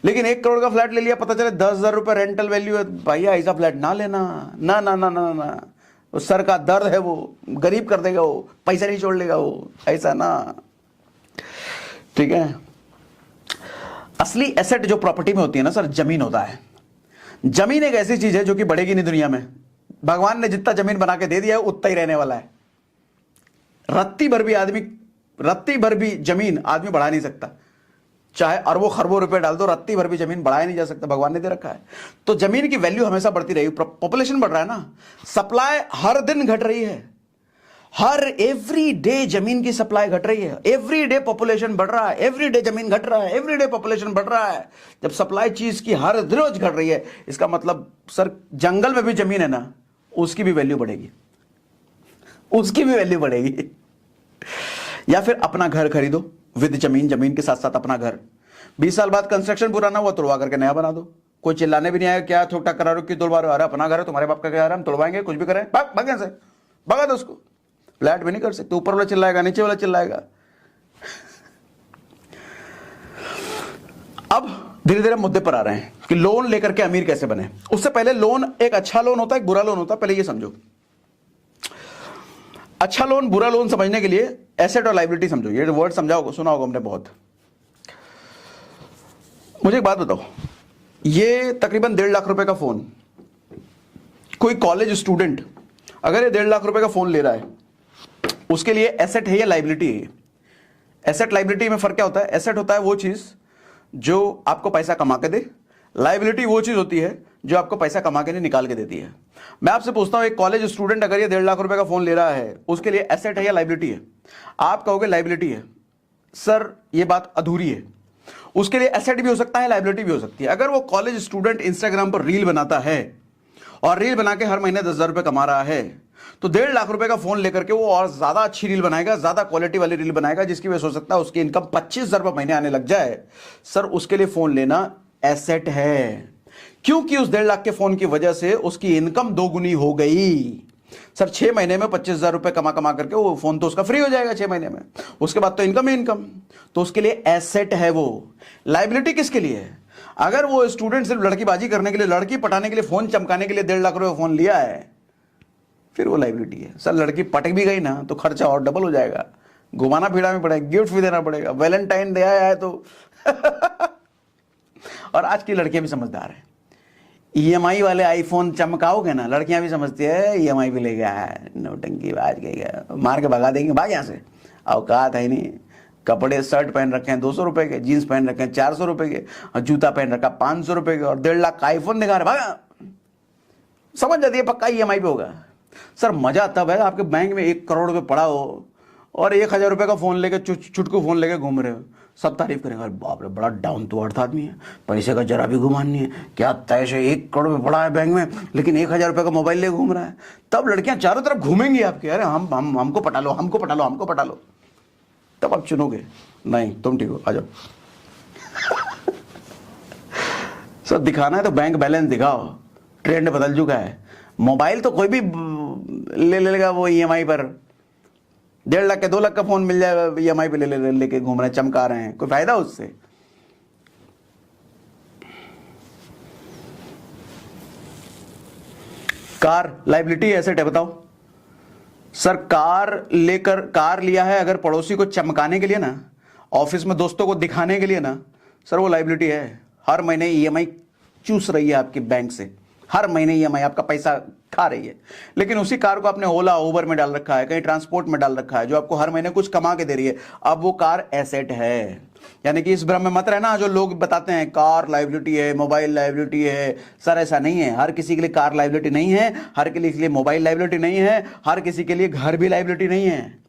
लेकिन 1 करोड़ का फ्लैट ले लिया, पता चले 10,000 रुपए रेंटल वैल्यू है, भैया ऐसा फ्लैट ना लेना, ना ना ना ना ना, उस सर का दर्द है, वो गरीब कर देगा, वो पैसा नहीं छोड़ लेगा वो, ऐसा ना। ठीक है, असली एसेट जो प्रॉपर्टी में होती है ना सर, जमीन होता है। जमीन एक ऐसी चीज है जो कि बढ़ेगी नहीं दुनिया में। भगवान ने जितना जमीन बना के दे दिया है उतना ही रहने वाला है। रत्ती भर भी जमीन आदमी बढ़ा नहीं सकता, चाहे अरबों खरबों रुपए डाल दो, रत्ती भर भी जमीन बढ़ाया नहीं जा सकता, भगवान ने दे रखा है। तो जमीन की वैल्यू हमेशा बढ़ती रहेगी। पॉपुलेशन बढ़ रहा है ना, सप्लाई हर दिन घट रही है, हर एवरी डे जमीन की सप्लाई घट रही है, एवरी डे पॉपुलेशन बढ़ रहा है, एवरी डे जमीन घट रहा है, एवरी डे पॉपुलेशन बढ़ रहा है। जब सप्लाई चीज की हर रोज घट रही है, इसका मतलब सर जंगल में भी जमीन है ना, उसकी भी वैल्यू बढ़ेगी, उसकी भी वैल्यू बढ़ेगी। या फिर अपना घर खरीदो विद जमीन, जमीन के साथ साथ अपना घर। 20 साल बाद कंस्ट्रक्शन पूरा ना हुआ, तोड़वा करके नया बना दो, कोई चिल्लाने भी नहीं आएगा, क्या ठोक टाक करा रहे हो, क्यों तोड़वा रहे हो? अरे अपना घर है, तुम्हारे बाप का घर है, हम तोड़वाएंगे, कुछ भी करें, भाग से भगा दो उसको। फ्लैट भी नहीं कर सकते, ऊपर वाला चिल्लाएगा, नीचे वाला चिल्लाएगा। अब धीरे धीरे मुद्दे पर आ रहे हैं कि लोन लेकर के अमीर कैसे बने। उससे पहले लोन एक अच्छा लोन होता है, एक बुरा लोन होता है, पहले ये समझो। अच्छा लोन बुरा लोन समझने के लिए एसेट और लायबिलिटी समझो, ये वर्ड समझाओ, सुना होगा हमने बहुत। मुझे एक बात बताओ, ये तकरीबन 1.5 लाख रुपए का फोन, कोई कॉलेज स्टूडेंट अगर ये 1.5 लाख रुपए का फोन ले रहा है, उसके लिए एसेट है या लायबिलिटी है? एसेट लायबिलिटी में फर्क क्या होता है? एसेट होता है वो चीज जो आपको पैसा कमा के दे, लायबिलिटी वो चीज होती है जो आपको पैसा कमा के नहीं निकाल के देती है। मैं आपसे पूछता हूं, एक कॉलेज स्टूडेंट अगर ये 1.5 लाख रुपए का फोन ले रहा है, उसके लिए एसेट है या लायबिलिटी है? आप कहोगे लायबिलिटी है। सर ये बात अधूरी है, उसके लिए एसेट भी हो सकता है, लायबिलिटी भी हो सकती है। अगर वो कॉलेज स्टूडेंट इंस्टाग्राम पर रील बनाता है और रील बना के हर महीने 10,000 रुपए कमा रहा है, तो 1.5 लाख रुपए का फोन लेकर के वो और ज्यादा अच्छी रील बनाएगा, ज्यादा क्वालिटी वाली रील बनाएगा, जिसकी वजह से हो सकता है उसकी इनकम 25,000 रुपए महीने आने लग जाए। सर उसके लिए फोन लेना एसेट है, क्योंकि उस 1.5 लाख के फोन की वजह से उसकी इनकम 2 गुनी हो गई। सर 6 महीने में 25,000 रुपए कमा करके वो फोन तो उसका फ्री हो जाएगा 6 महीने में, उसके बाद तो इनकम ही इनकम, तो उसके लिए एसेट है वो। लायबिलिटी किसके लिए है? अगर वो स्टूडेंट सिर्फ लड़कीबाजी करने के लिए, लड़की पटाने के लिए, फोन चमकाने के लिए 1.5 लाख रुपए फोन लिया है, फिर वो लायबिलिटी है। सर लड़की पटक भी गई ना तो खर्चा और डबल हो जाएगा, घुमाना फिराना पड़ेगा, गिफ्ट भी देना पड़ेगा, वैलेंटाइन डे आया है तो और आज की लड़कियां भी समझदार है, ईएमआई वाले आईफोन चमकाओगे ना, लड़कियां भी समझती है ईएमआई भी ले गया है, नौटंकी आज गई, मार के भगा देंगे, भाग यहां से, औकात है नहीं। कपड़े शर्ट पहन रखे हैं 200 रुपए के, जीन्स पहन रखे हैं 400 रुपए के, और जूता पहन रखा 500 रुपए के, और 1.5 लाख का आईफोन दिखा रहे, भागा। समझ जाती है पक्का ईएमआई पे होगा। सर मजा तब है आपके बैंक में 1 करोड़ रुपए पड़ा हो और 1,000 रुपये का फोन लेके चुटकू फोन लेके घूम रहे हो, सब तारीफ करेंगे, अरे बाप रे बड़ा डाउन टू अर्थ आदमी है, पैसे का जरा भी गुमान नहीं है, क्या तय से 1 करोड़ में पड़ा है बैंक में, लेकिन 1,000 रुपये का मोबाइल लेके घूम रहा है। तब लड़कियां चारों तरफ घूमेंगी आपके, अरे हम हमको पटा लो, हमको पटा लो, हमको पटा लो। तब आप चुनोगे नहीं तुम ठीक हो, आ जाओ। सर दिखाना है तो बैंक बैलेंस दिखाओ, ट्रेंड बदल चुका है। मोबाइल तो कोई भी ले लेगा वो EMI पर, 1.5 लाख का 2 लाख का फोन मिल जाएगा, EMI पे लेके घूम रहे हैं, चमका रहे हैं, कोई फायदा उससे? कार लाइबिलिटी एसेट है, बताओ सर। कार लिया है अगर पड़ोसी को चमकाने के लिए ना, ऑफिस में दोस्तों को दिखाने के लिए ना, सर वो लाइबिलिटी है। हर महीने EMI चूस रही है आपकी बैंक से, हर महीने EMI आपका पैसा खा रही है। लेकिन उसी कार को आपने ओला उबर में डाल रखा है, कहीं ट्रांसपोर्ट में डाल रखा है, जो आपको हर महीने कुछ कमा के दे रही है। अब वो कार एसेट है। यानी कि इस भ्रम में मत रहना जो लोग बताते हैं कार लाइबिलिटी है, मोबाइल लाइबिलिटी है। सर ऐसा नहीं है, हर किसी के लिए कार लाइबिलिटी नहीं है, हर किसी के लिए मोबाइल लाइबिलिटी नहीं है, हर किसी के लिए घर भी लाइबिलिटी नहीं है।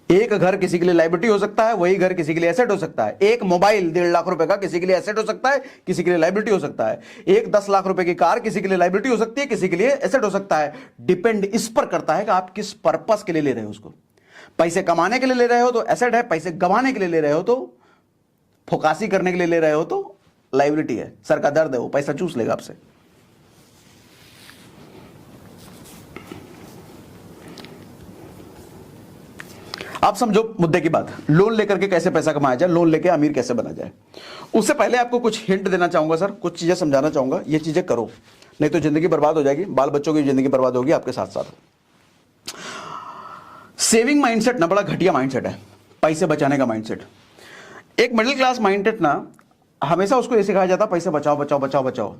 एक घर किसी के लिए लाइबिलिटी हो सकता है, वही घर किसी के लिए एसेट हो सकता है। एक मोबाइल 1.5 लाख रुपए का किसी के लिए एसेट हो सकता है, किसी के लिए लाइबिलिटी हो सकता है। एक 10 लाख रुपए की कार किसी के लिए लाइबिलिटी हो सकती है, किसी के लिए एसेट हो सकता है। डिपेंड इस पर करता है कि आप किस पर्पस के लिए ले रहे हो उसको। पैसे कमाने के लिए ले रहे हो तो एसेट है, पैसे गंवाने के लिए ले रहे हो तो, फोकासी करने के लिए ले रहे हो तो लाइबिलिटी है। सर का दर्द है, वो पैसा चूस लेगा आपसे। आप समझो मुद्दे की बात, लोन लेकर के कैसे पैसा कमाया जाए, लोन लेके अमीर कैसे बना जाए। उससे पहले आपको कुछ हिंट देना चाहूंगा सर, कुछ चीजें समझाना चाहूंगा, ये चीजें करो, नहीं तो जिंदगी बर्बाद हो जाएगी, बाल बच्चों की जिंदगी बर्बाद होगी आपके साथ साथ। सेविंग माइंडसेट ना बड़ा घटिया माइंडसेट है, पैसे बचाने का माइंडसेट। एक मिडिल क्लास माइंडसेट ना हमेशा उसको ये सिखाया जाता है पैसे बचाओ बचाओ बचाओ बचाओ।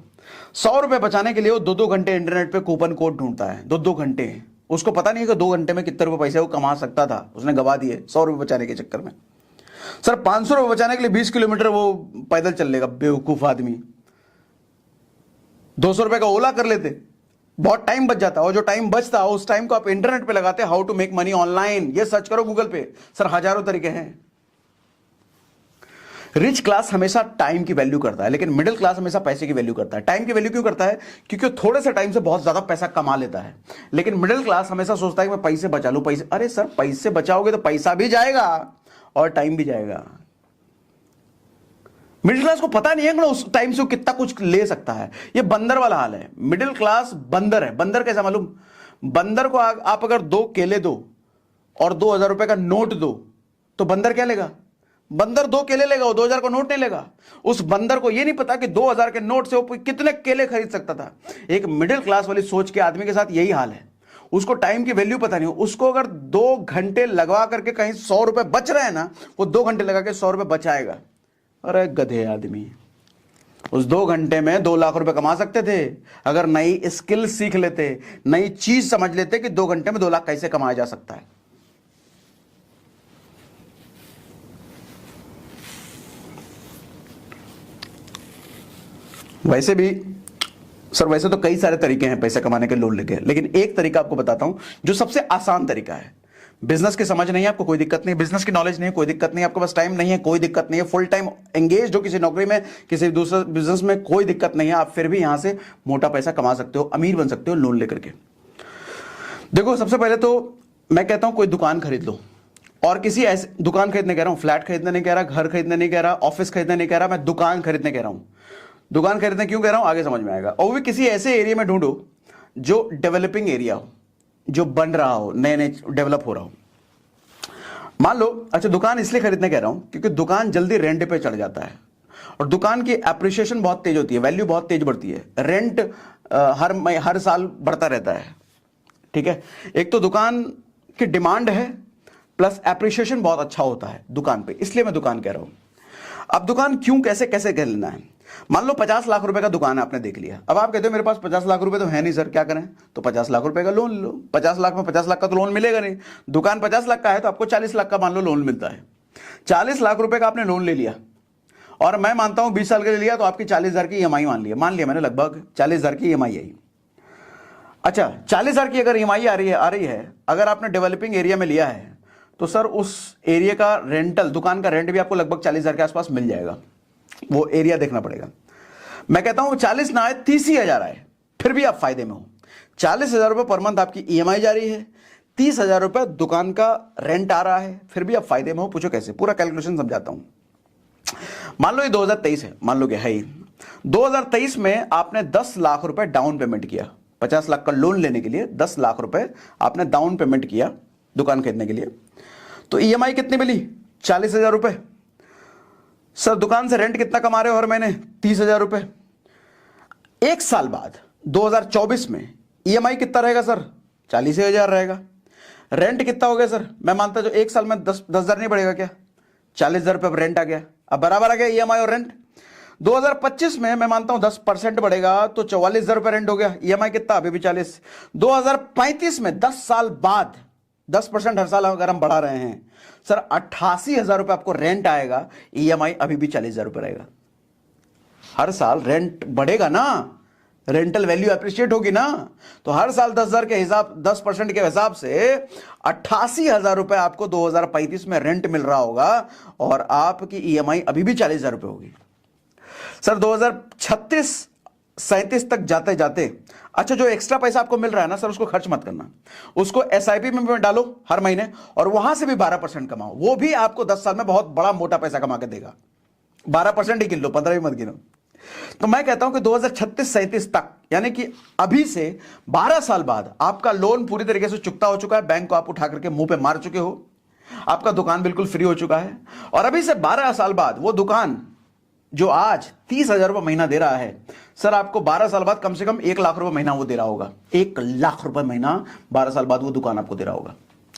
100 रुपए बचाने के लिए वो 2-2 घंटे इंटरनेट पे कूपन कोड ढूंढता है, 2-2 घंटे। उसको पता नहीं है कि 2 घंटे में कितने रुपए पैसे वो कमा सकता था, उसने गवा दिए 100 रुपए बचाने के चक्कर में। सर 500 रुपए बचाने के लिए 20 किलोमीटर वो पैदल चल लेगा बेवकूफ आदमी। 200 रुपए का ओला कर लेते, बहुत टाइम बच जाता, और जो टाइम बचता उस टाइम को आप इंटरनेट पे लगाते, how to make money online, ये सर्च करो गूगल पे। सर हजारों तरीके हैं। रिच क्लास हमेशा टाइम की वैल्यू करता है, लेकिन मिडिल क्लास हमेशा पैसे की वैल्यू करता है। टाइम की वैल्यू क्यों करता है? क्योंकि वो थोड़े से टाइम से बहुत ज्यादा पैसा कमा लेता है। लेकिन मिडिल क्लास हमेशा सोचता है कि मैं पैसे बचा लूं, पैसे। अरे सर पैसे बचाओगे तो पैसा भी जाएगा और टाइम भी जाएगा। मिडिल क्लास को पता नहीं है कि उस टाइम से वो कितना कुछ ले सकता है। ये बंदर वाला हाल है। मिडिल क्लास बंदर है। बंदर कैसा मालूम? बंदर को आप अगर 2 केले दो और 2,000 रुपए का नोट दो तो बंदर क्या लेगा? बंदर 2 केले लेगा, वो 2,000 का नोट नहीं लेगा। उस बंदर को ये नहीं पता कि 2,000 के नोट से वो कितने केले खरीद सकता था। एक मिडिल क्लास वाली सोच के आदमी के साथ यही हाल है। उसको टाइम की वैल्यू पता नहीं। उसको अगर 2 घंटे लगवा करके कहीं 100 रुपए बच रहे हैं ना, वो 2 घंटे लगा के 100 रुपए बचाएगा। अरे गधे आदमी, उस 2 घंटे में 2 लाख रुपए कमा सकते थे अगर नई स्किल सीख लेते, नई चीज समझ लेते कि 2 घंटे में 2 लाख कैसे कमाया जा सकता है। वैसे भी सर, वैसे तो कई सारे तरीके हैं पैसे कमाने के लोन लेके, लेकिन एक तरीका आपको बताता हूं जो सबसे आसान तरीका है। बिजनेस की समझ नहीं है आपको, कोई दिक्कत नहीं। बिजनेस की नॉलेज नहीं है, कोई दिक्कत नहीं। आपके पास टाइम नहीं है, कोई दिक्कत नहीं है। फुल टाइम एंगेज हो किसी नौकरी में, किसी दूसरे बिजनेस में, कोई दिक्कत नहीं है। आप फिर भी यहां से मोटा पैसा कमा सकते हो, अमीर बन सकते हो लोन लेकर के। देखो सबसे पहले तो मैं कहता हूं कोई दुकान खरीद लो, और किसी ऐसे दुकान खरीदने कह रहा हूं, फ्लैट खरीदने नहीं कह रहा, घर खरीदने नहीं कह रहा, ऑफिस खरीदने नहीं कह रहा, मैं दुकान खरीदने कह रहा हूं। दुकान खरीदने क्यों कह रहा हूं आगे समझ में आएगा। और वो भी किसी ऐसे एरिया में ढूंढो जो डेवलपिंग एरिया हो, जो बन रहा हो, नए नए डेवलप हो रहा हो। मान लो, अच्छा दुकान इसलिए खरीदने कह रहा हूं क्योंकि दुकान जल्दी रेंट पे चढ़ जाता है और दुकान की एप्रिसिएशन बहुत तेज होती है, वैल्यू बहुत तेज बढ़ती है। रेंट हर साल बढ़ता रहता है। ठीक है, एक तो दुकान की डिमांड है प्लस एप्रिसिएशन बहुत अच्छा होता है दुकान पे, इसलिए मैं दुकान कह रहा हूं। अब दुकान क्यों, कैसे कैसे कह लेना है। मान लो 50 लाख रुपए का दुकान है, आपने देख लिया। अब आप कहते हो मेरे पास 50 लाख रुपए तो है नहीं सर, क्या करें? तो 50 लाख रुपए का लोन लो। 50 लाख में 50 लाख का तो लोन मिलेगा नहीं। दुकान 50 लाख का है तो आपको 40 लाख का मान लो लोन मिलता है। 40 लाख रुपए का आपने लोन ले लिया, और मैं मानता हूं 20 साल के लिए लिया तो आपकी 40,000 की EMI मान लिया मैंने, लगभग 40,000 की EMI आई। अच्छा, 40,000 की अगर ईएमआई आ रही है, अगर आपने डेवलपिंग एरिया में लिया है तो सर उस एरिया का रेंटल, दुकान का रेंट भी आपको लगभग 40,000 के आसपास मिल जाएगा। वो एरिया देखना पड़ेगा। मैं कहता हूं 40 ना आए, 30 ही हजार आए, फिर भी आप फायदे में हो। 40,000 रुपए पर मंथ आपकी ईएमआई जा रही है, 30,000 रुपए दुकान का रेंट आ रहा है, फिर भी आप फायदे में हो। पूछो कैसे? पूरा कैलकुलेशन समझाता हूं। मान लो ये 2023 है, मान लो कि है ही 2023 में आपने 10 लाख रुपए डाउन पेमेंट किया, 50 लाख का लोन लेने के लिए 10 लाख रुपए आपने डाउन पेमेंट किया दुकान खरीदने के लिए। तो ईएमआई कितनी मिली? 40,000 रुपए। सर दुकान से रेंट कितना कमा रहे हो हर महीने? 30,000 रुपए। एक साल बाद 2024 में ईएमआई कितना रहेगा सर? 40,000 रहेगा। रेंट कितना हो गया सर? मैं मानता जो एक साल में 10,000 नहीं बढ़ेगा क्या? 40,000 रुपए रेंट आ गया, अब बराबर आ गया ईएमआई और रेंट। 2025 में मैं मानता हूं 10% बढ़ेगा तो 44,000 रुपए रेंट हो गया। ईएमआई कितना? अभी भी 40। 2035 में 10 साल बाद 10% हर साल अगर हम बढ़ा रहे हैं सर, 88,000 रुपए आपको रेंट आएगा। ईएमआई अभी भी 40,000 रुपए रहेगा। हर साल रेंट बढ़ेगा ना, रेंटल वैल्यू अप्रिशिएट होगी ना, तो हर साल 10,000 के हिसाब 10% के हिसाब से 88,000 रुपए आपको 2035 में रेंट मिल रहा होगा और आपकी ईएमआई अभी भी 40,000 रुपए होगी। सर 2036-37 तक जाते जाते, अच्छा जो एक्स्ट्रा पैसा आपको मिल रहा है ना सर, उसको खर्च मत करना, उसको एसआईपी में डालो हर महीने और वहां से भी 12% कमाओ। वो भी आपको 10 साल में बहुत बड़ा मोटा पैसा कमा के देगा। 12% ही गिन लो, 15 भी मत गिनो। तो मैं कहता हूं कि 2036-37 तक, यानी कि अभी से 12 साल बाद आपका लोन पूरी तरीके से चुकता हो चुका है, बैंक को आप उठा करके मुंह पे मार चुके हो, आपका दुकान बिल्कुल फ्री हो चुका है। और अभी से 12 साल बाद वो दुकान जो आज 30,000 रुपए महीना दे रहा है सर, आपको 12 साल बाद कम से कम 1 लाख रुपए महीना वो दे रहा होगा। 1 लाख रुपए महीना 12 साल बाद वो दुकान आपको दे रहा होगा।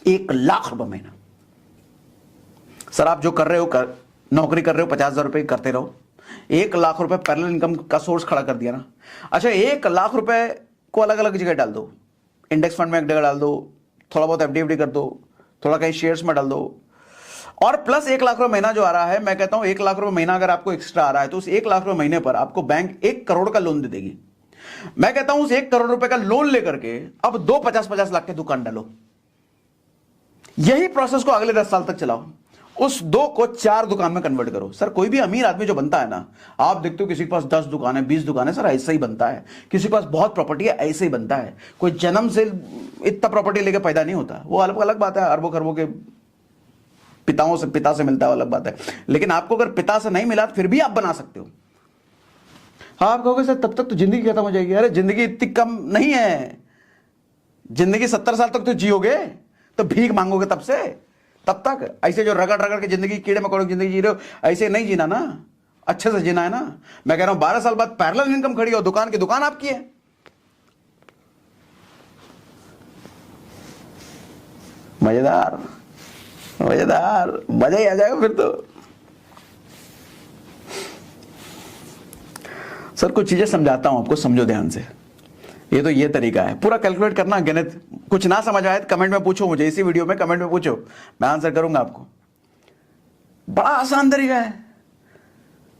1 लाख रुपए महीना। सर आप जो कर रहे हो, नौकरी कर रहे हो, 50,000 रुपए करते रहो। 1 लाख रुपए पैरेलल इनकम का सोर्स खड़ा कर दिया ना। अच्छा 1 लाख रुपए को अलग अलग जगह डाल दो, इंडेक्स फंड में एक जगह डाल दो, थोड़ा बहुत एफडी कर दो, थोड़ा कहीं शेयर्स में डाल दो, और प्लस 1 लाख रुपए महीना जो आ रहा है, मैं कहता हूं 1 लाख रुपए महीना अगर आपको एक्स्ट्रा आ रहा है तो उस 1 लाख रुपए महीने पर आपको बैंक 1 करोड़ का लोन दे देगी। मैं कहता हूं उस 1 करोड़ रुपए का लोन लेकर के अब 2 50-50 लाख के दुकान डालो। यही प्रोसेस को अगले 10 साल तक चलाओ। उस 2 को 4 दुकान में कन्वर्ट करो। सर कोई भी अमीर आदमी जो बनता है ना, आप देखते हो किसी के पास 10 दुकान है, 20 दुकान है, सर ऐसे ही बनता है। किसी के पास बहुत प्रॉपर्टी है, ऐसे ही बनता है। कोई जन्म से इतना प्रॉपर्टी लेके पैदा नहीं होता। वो अलग अलग बात है, अरबों खरबों के पिता से मिलता है, अलग बात है। लेकिन आपको अगर पिता से नहीं मिला तो फिर भी आप बना सकते हो। हाँ आप कहोगे सर तब तक तो जिंदगी खत्म हो जाएगी। अरे जिंदगी इतनी कम नहीं है, जिंदगी 70 साल तक तो जियोगे, तो भीख मांगोगे तब से, तब तक ऐसे जो रगड़ रगड़ के जिंदगी, कीड़े मकोड़ों की जिंदगी जी रहे हो, ऐसे नहीं जीना ना, अच्छे से जीना है ना। मैं कह रहा हूं 12 साल बाद पैरेलल इनकम खड़ी हो, दुकान की दुकान आपकी है। मजेदार मजेदार, मजा ही आ जाएगा फिर तो। सर कुछ चीजें समझाता हूं आपको, समझो ध्यान से। ये तो ये तरीका है पूरा कैलकुलेट करना, गणित। कुछ ना समझ आए तो कमेंट में पूछो मुझे, इसी वीडियो में कमेंट में पूछो, मैं आंसर करूंगा आपको। बड़ा आसान तरीका है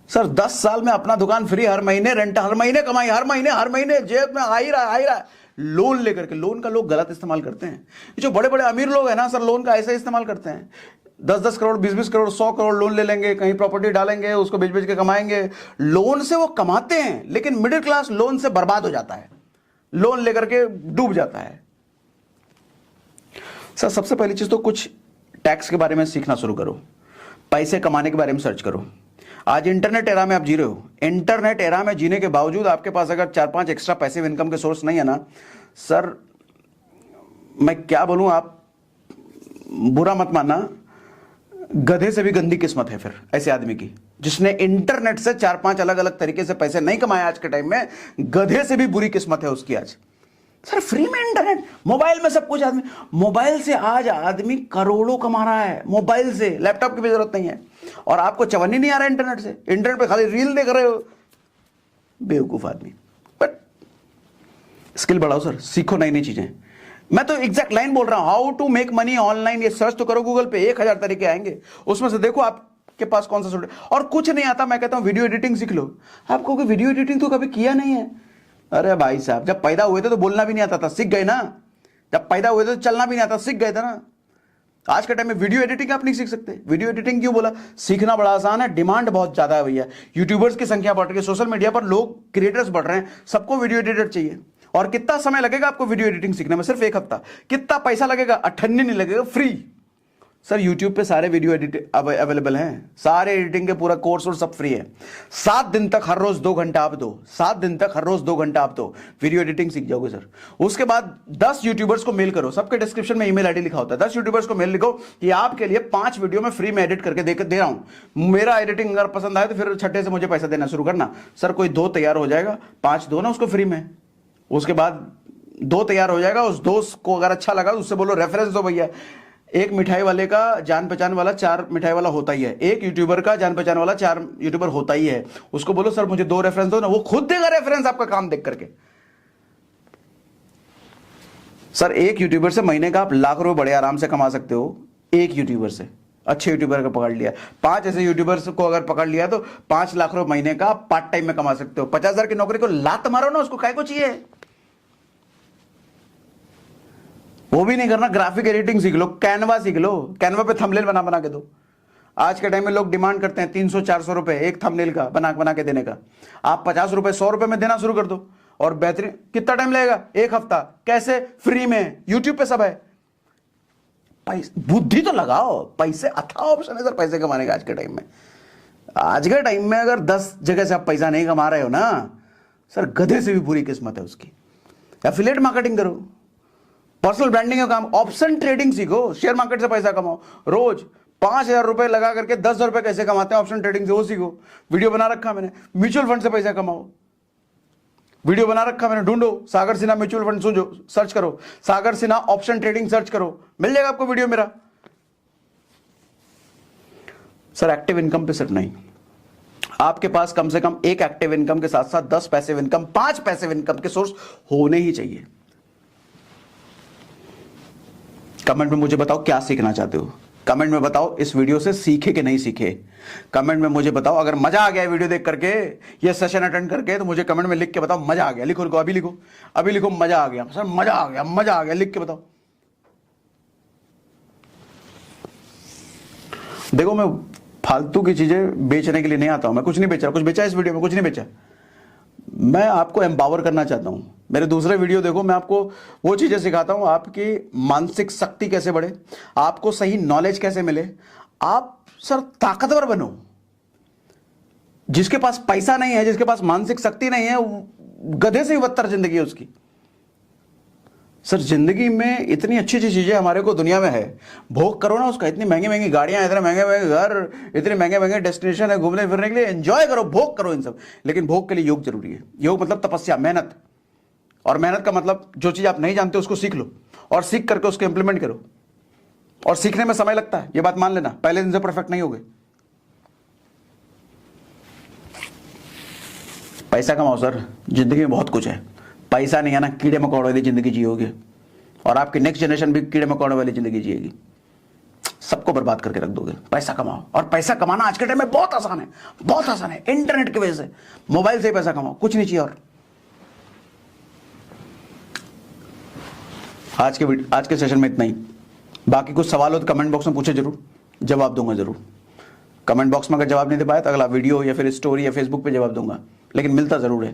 सर। 10 साल में अपना दुकान फ्री, हर महीने रेंट, हर महीने कमाई, हर महीने जेब में आ ही रहा है। लोन लेकर के, लोन का लोग गलत इस्तेमाल करते हैं। ये जो बड़े बड़े अमीर लोग हैं ना सर, लोन का ऐसा इस्तेमाल करते हैं। 10-10 करोड़, 20-20 करोड़, 100 करोड़ लोन ले लेंगे, कहीं प्रॉपर्टी डालेंगे, उसको बेच बेच के कमाएंगे। लोन से वो कमाते हैं, लेकिन मिडिल क्लास लोन से बर्बाद हो जाता है, लोन लेकर के डूब जाता है। सर सबसे पहली चीज तो कुछ टैक्स के बारे में सीखना शुरू करो, पैसे कमाने के बारे में सर्च करो। आज इंटरनेट एरा में आप जी रहे हो। इंटरनेट एरा में जीने के बावजूद आपके पास अगर 4-5 एक्स्ट्रा पैसिव इनकम के सोर्स नहीं है ना सर, मैं क्या बोलूं, आप बुरा मत मानना, गधे से भी गंदी किस्मत है फिर ऐसे आदमी की, जिसने इंटरनेट से 4-5 अलग अलग तरीके से पैसे नहीं कमाए। आज के टाइम में गधे से भी बुरी किस्मत है उसकी। आज सर फ्री में इंटरनेट, मोबाइल में सब कुछ, आदमी मोबाइल से आज आदमी करोड़ों कमा रहा है, मोबाइल से, लैपटॉप की भी जरूरत नहीं है। और आपको चवन ही नहीं आ रहा इंटरनेट से, इंटरनेट पे खाली रील देख रहे हो, बेवकूफ आदमी। बट स्किल बढ़ाओ सर, सीखो नई नई चीजें। मैं तो एग्जैक्ट लाइन बोल रहा हूं, how to make money online. ये सर्च तो करो गूगल पे, 1000 तरीके आएंगे, उसमें से देखो आपके पास कौन सा। और कुछ नहीं आता, मैं कहता हूं वीडियो एडिटिंग सीख लो। आप कहोगे वीडियो एडिटिंग तो कभी किया नहीं है, अरे भाई साहब, जब पैदा हुए थे तो बोलना भी नहीं आता था, सीख गए ना। जब पैदा हुए थे तो चलना भी नहीं आता, सीख गए थे ना। आज के टाइम में वीडियो एडिटिंग आप नहीं सीख सकते। वीडियो एडिटिंग क्यों बोला? सीखना बड़ा आसान है, डिमांड बहुत ज्यादा है भैया। यूट्यूबर्स की संख्या बढ़ रही है, सोशल मीडिया पर लोग क्रिएटर्स बढ़ रहे हैं, सबको वीडियो एडिटर चाहिए। और कितना समय लगेगा आपको वीडियो एडिटिंग सीखने में? सिर्फ 1 हफ्ता। कितना पैसा लगेगा? अठन्नी नहीं लगेगा, फ्री। सर यूट्यूब पे सारे वीडियो एडिट अवेलेबल हैं, सारे एडिटिंग के पूरा कोर्स और सब फ्री है। 7 दिन तक हर रोज 2 घंटा आप दो, 7 दिन तक हर रोज 2 घंटा आप दो, वीडियो एडिटिंग सीख जाओगे सर। उसके बाद 10 यूट्यूबर्स को मेल करो, सबके डिस्क्रिप्शन में ईमेल आईडी लिखा होता है। 10 यूट्यूबर्स को मेल लिखो कि आपके लिए 5 वीडियो में फ्री में एडिट करके दे रहा हूं, मेरा एडिटिंग अगर पसंद आए तो फिर छठे से मुझे पैसा देना शुरू करना। सर कोई 2 तैयार हो जाएगा, 5 दो ना उसको फ्री में। उसके बाद 2 तैयार हो जाएगा, उस दोस्त को अगर अच्छा लगा तो उससे बोलो रेफरेंस दो भैया। एक मिठाई वाले का जान पहचान वाला 4 मिठाई वाला होता ही है, एक यूट्यूबर का जान पहचान वाला 4 यूट्यूबर होता ही है। उसको बोलो सर मुझे 2 रेफरेंस दो ना, वो खुद देगा रेफरेंस आपका काम देख करके। सर एक यूट्यूबर से महीने का आप लाख रुपए बड़े आराम से कमा सकते हो। एक यूट्यूबर से, अच्छे यूट्यूबर का पकड़ लिया, 5 ऐसे यूट्यूबर्स को अगर पकड़ लिया तो 5 लाख रुपए महीने का आप पार्ट टाइम में कमा सकते हो। 50,000 की नौकरी को लात मारो ना, उसको काय को चाहिए? वो भी नहीं करना, ग्राफिक एडिटिंग सीख लो, कैनवा सीख लो, कैनवा पे थंबनेल बना बना के दो। आज के टाइम में लोग डिमांड करते हैं 300-400 रुपए एक थंबनेल का बना के देने का। आप 50 रुपए 100 रुपए में देना शुरू कर दो और बेहतरीन। कितना टाइम लगेगा? 1 हफ्ता। कैसे? फ्री में, यूट्यूब पे सब है। बुद्धि तो लगाओ, पैसे अथाह ऑप्शन है सर पैसे कमाने का आज के टाइम में। आज के टाइम में अगर 10 जगह से आप पैसा नहीं कमा रहे हो ना सर, गधे से भी बुरी किस्मत है उसकी। एफिलिएट मार्केटिंग करो, पर्सनल ब्रांडिंग का काम, ऑप्शन ट्रेडिंग सीखो, शेयर मार्केट से पैसा कमाओ। रोज 5,000 रुपए लगा करके 10,000 रुपए कैसे कमाते हैं ऑप्शन ट्रेडिंग से, वो सीखो। वीडियो बना रखा मैंने, म्यूचुअल फंड से पैसा कमाओ। वीडियो बना रखा मैंने, ढूंढो सागर सिन्हा म्यूचुअल फंड, सुनो सर्च करो सागर सिन्हा ऑप्शन ट्रेडिंग, सर्च करो, मिल जाएगा आपको वीडियो मेरा। सर एक्टिव इनकम पे सिर्फ नहीं, आपके पास कम से कम एक एक्टिव इनकम के साथ साथ 10 पैसिव इनकम, 5 पैसिव इनकम के सोर्स होने ही चाहिए। कमेंट में मुझे बताओ क्या सीखना चाहते हो। कमेंट में बताओ इस वीडियो से सीखे कि नहीं सीखे। कमेंट में मुझे बताओ अगर मजा आ गया वीडियो देख करके, ये सेशन अटेंड करके, तो मुझे कमेंट में लिख के बताओ मजा आ गया। लिखो लिखो, अभी लिखो, अभी लिखो मजा आ गया सर, मजा आ गया, मजा आ गया, लिख के बताओ। देखो मैं फालतू की चीजें बेचने के लिए नहीं आता हूं, मैं कुछ नहीं बेच रहा। कुछ बेचा इस वीडियो में? कुछ नहीं बेचा। मैं आपको एम्पावर करना चाहता हूं। मेरे दूसरे वीडियो देखो, मैं आपको वो चीजें सिखाता हूं, आपकी मानसिक शक्ति कैसे बढ़े, आपको सही नॉलेज कैसे मिले, आप सर ताकतवर बनो। जिसके पास पैसा नहीं है, जिसके पास मानसिक शक्ति नहीं है, गधे से भी बदतर जिंदगी है उसकी। सर जिंदगी में इतनी अच्छी अच्छी चीजें हमारे को दुनिया में है, भोग करो ना उसका। इतनी महंगी महंगी गाड़ियां, इतने महंगे महंगे घर, इतने महंगे महंगे डेस्टिनेशन है घूमने फिरने के लिए, एंजॉय करो, भोग करो इन सब। लेकिन भोग के लिए योग जरूरी है। योग मतलब तपस्या, मेहनत। और मेहनत का मतलब जो चीज आप नहीं जानते उसको सीख लो, और सीख करके उसको इंप्लीमेंट करो। और सीखने में समय लगता है, ये बात मान लेना, पहले दिन से परफेक्ट नहीं होगे। पैसा कमाओ सर, जिंदगी में बहुत कुछ है। पैसा नहीं है ना, कीड़े मकोड़े वाली जिंदगी जियोगे, और आपकी नेक्स्ट जनरेशन भी कीड़े मकोड़े वाली जिंदगी जिएगी। सबको बर्बाद करके रख दोगे। पैसा कमाओ, और पैसा कमाना आज के टाइम में बहुत आसान है, बहुत आसान है। इंटरनेट की वजह से, मोबाइल से ही पैसा कमाओ, कुछ नहीं चाहिए। और आज के सेशन में इतना ही। बाकी कुछ सवाल हो तो कमेंट बॉक्स में पूछे जरूर, जवाब दूंगा जरूर। कमेंट बॉक्स में अगर जवाब नहीं दे पाया तो अगला वीडियो या फिर स्टोरी या फेसबुक पे जवाब दूंगा, लेकिन मिलता जरूर है।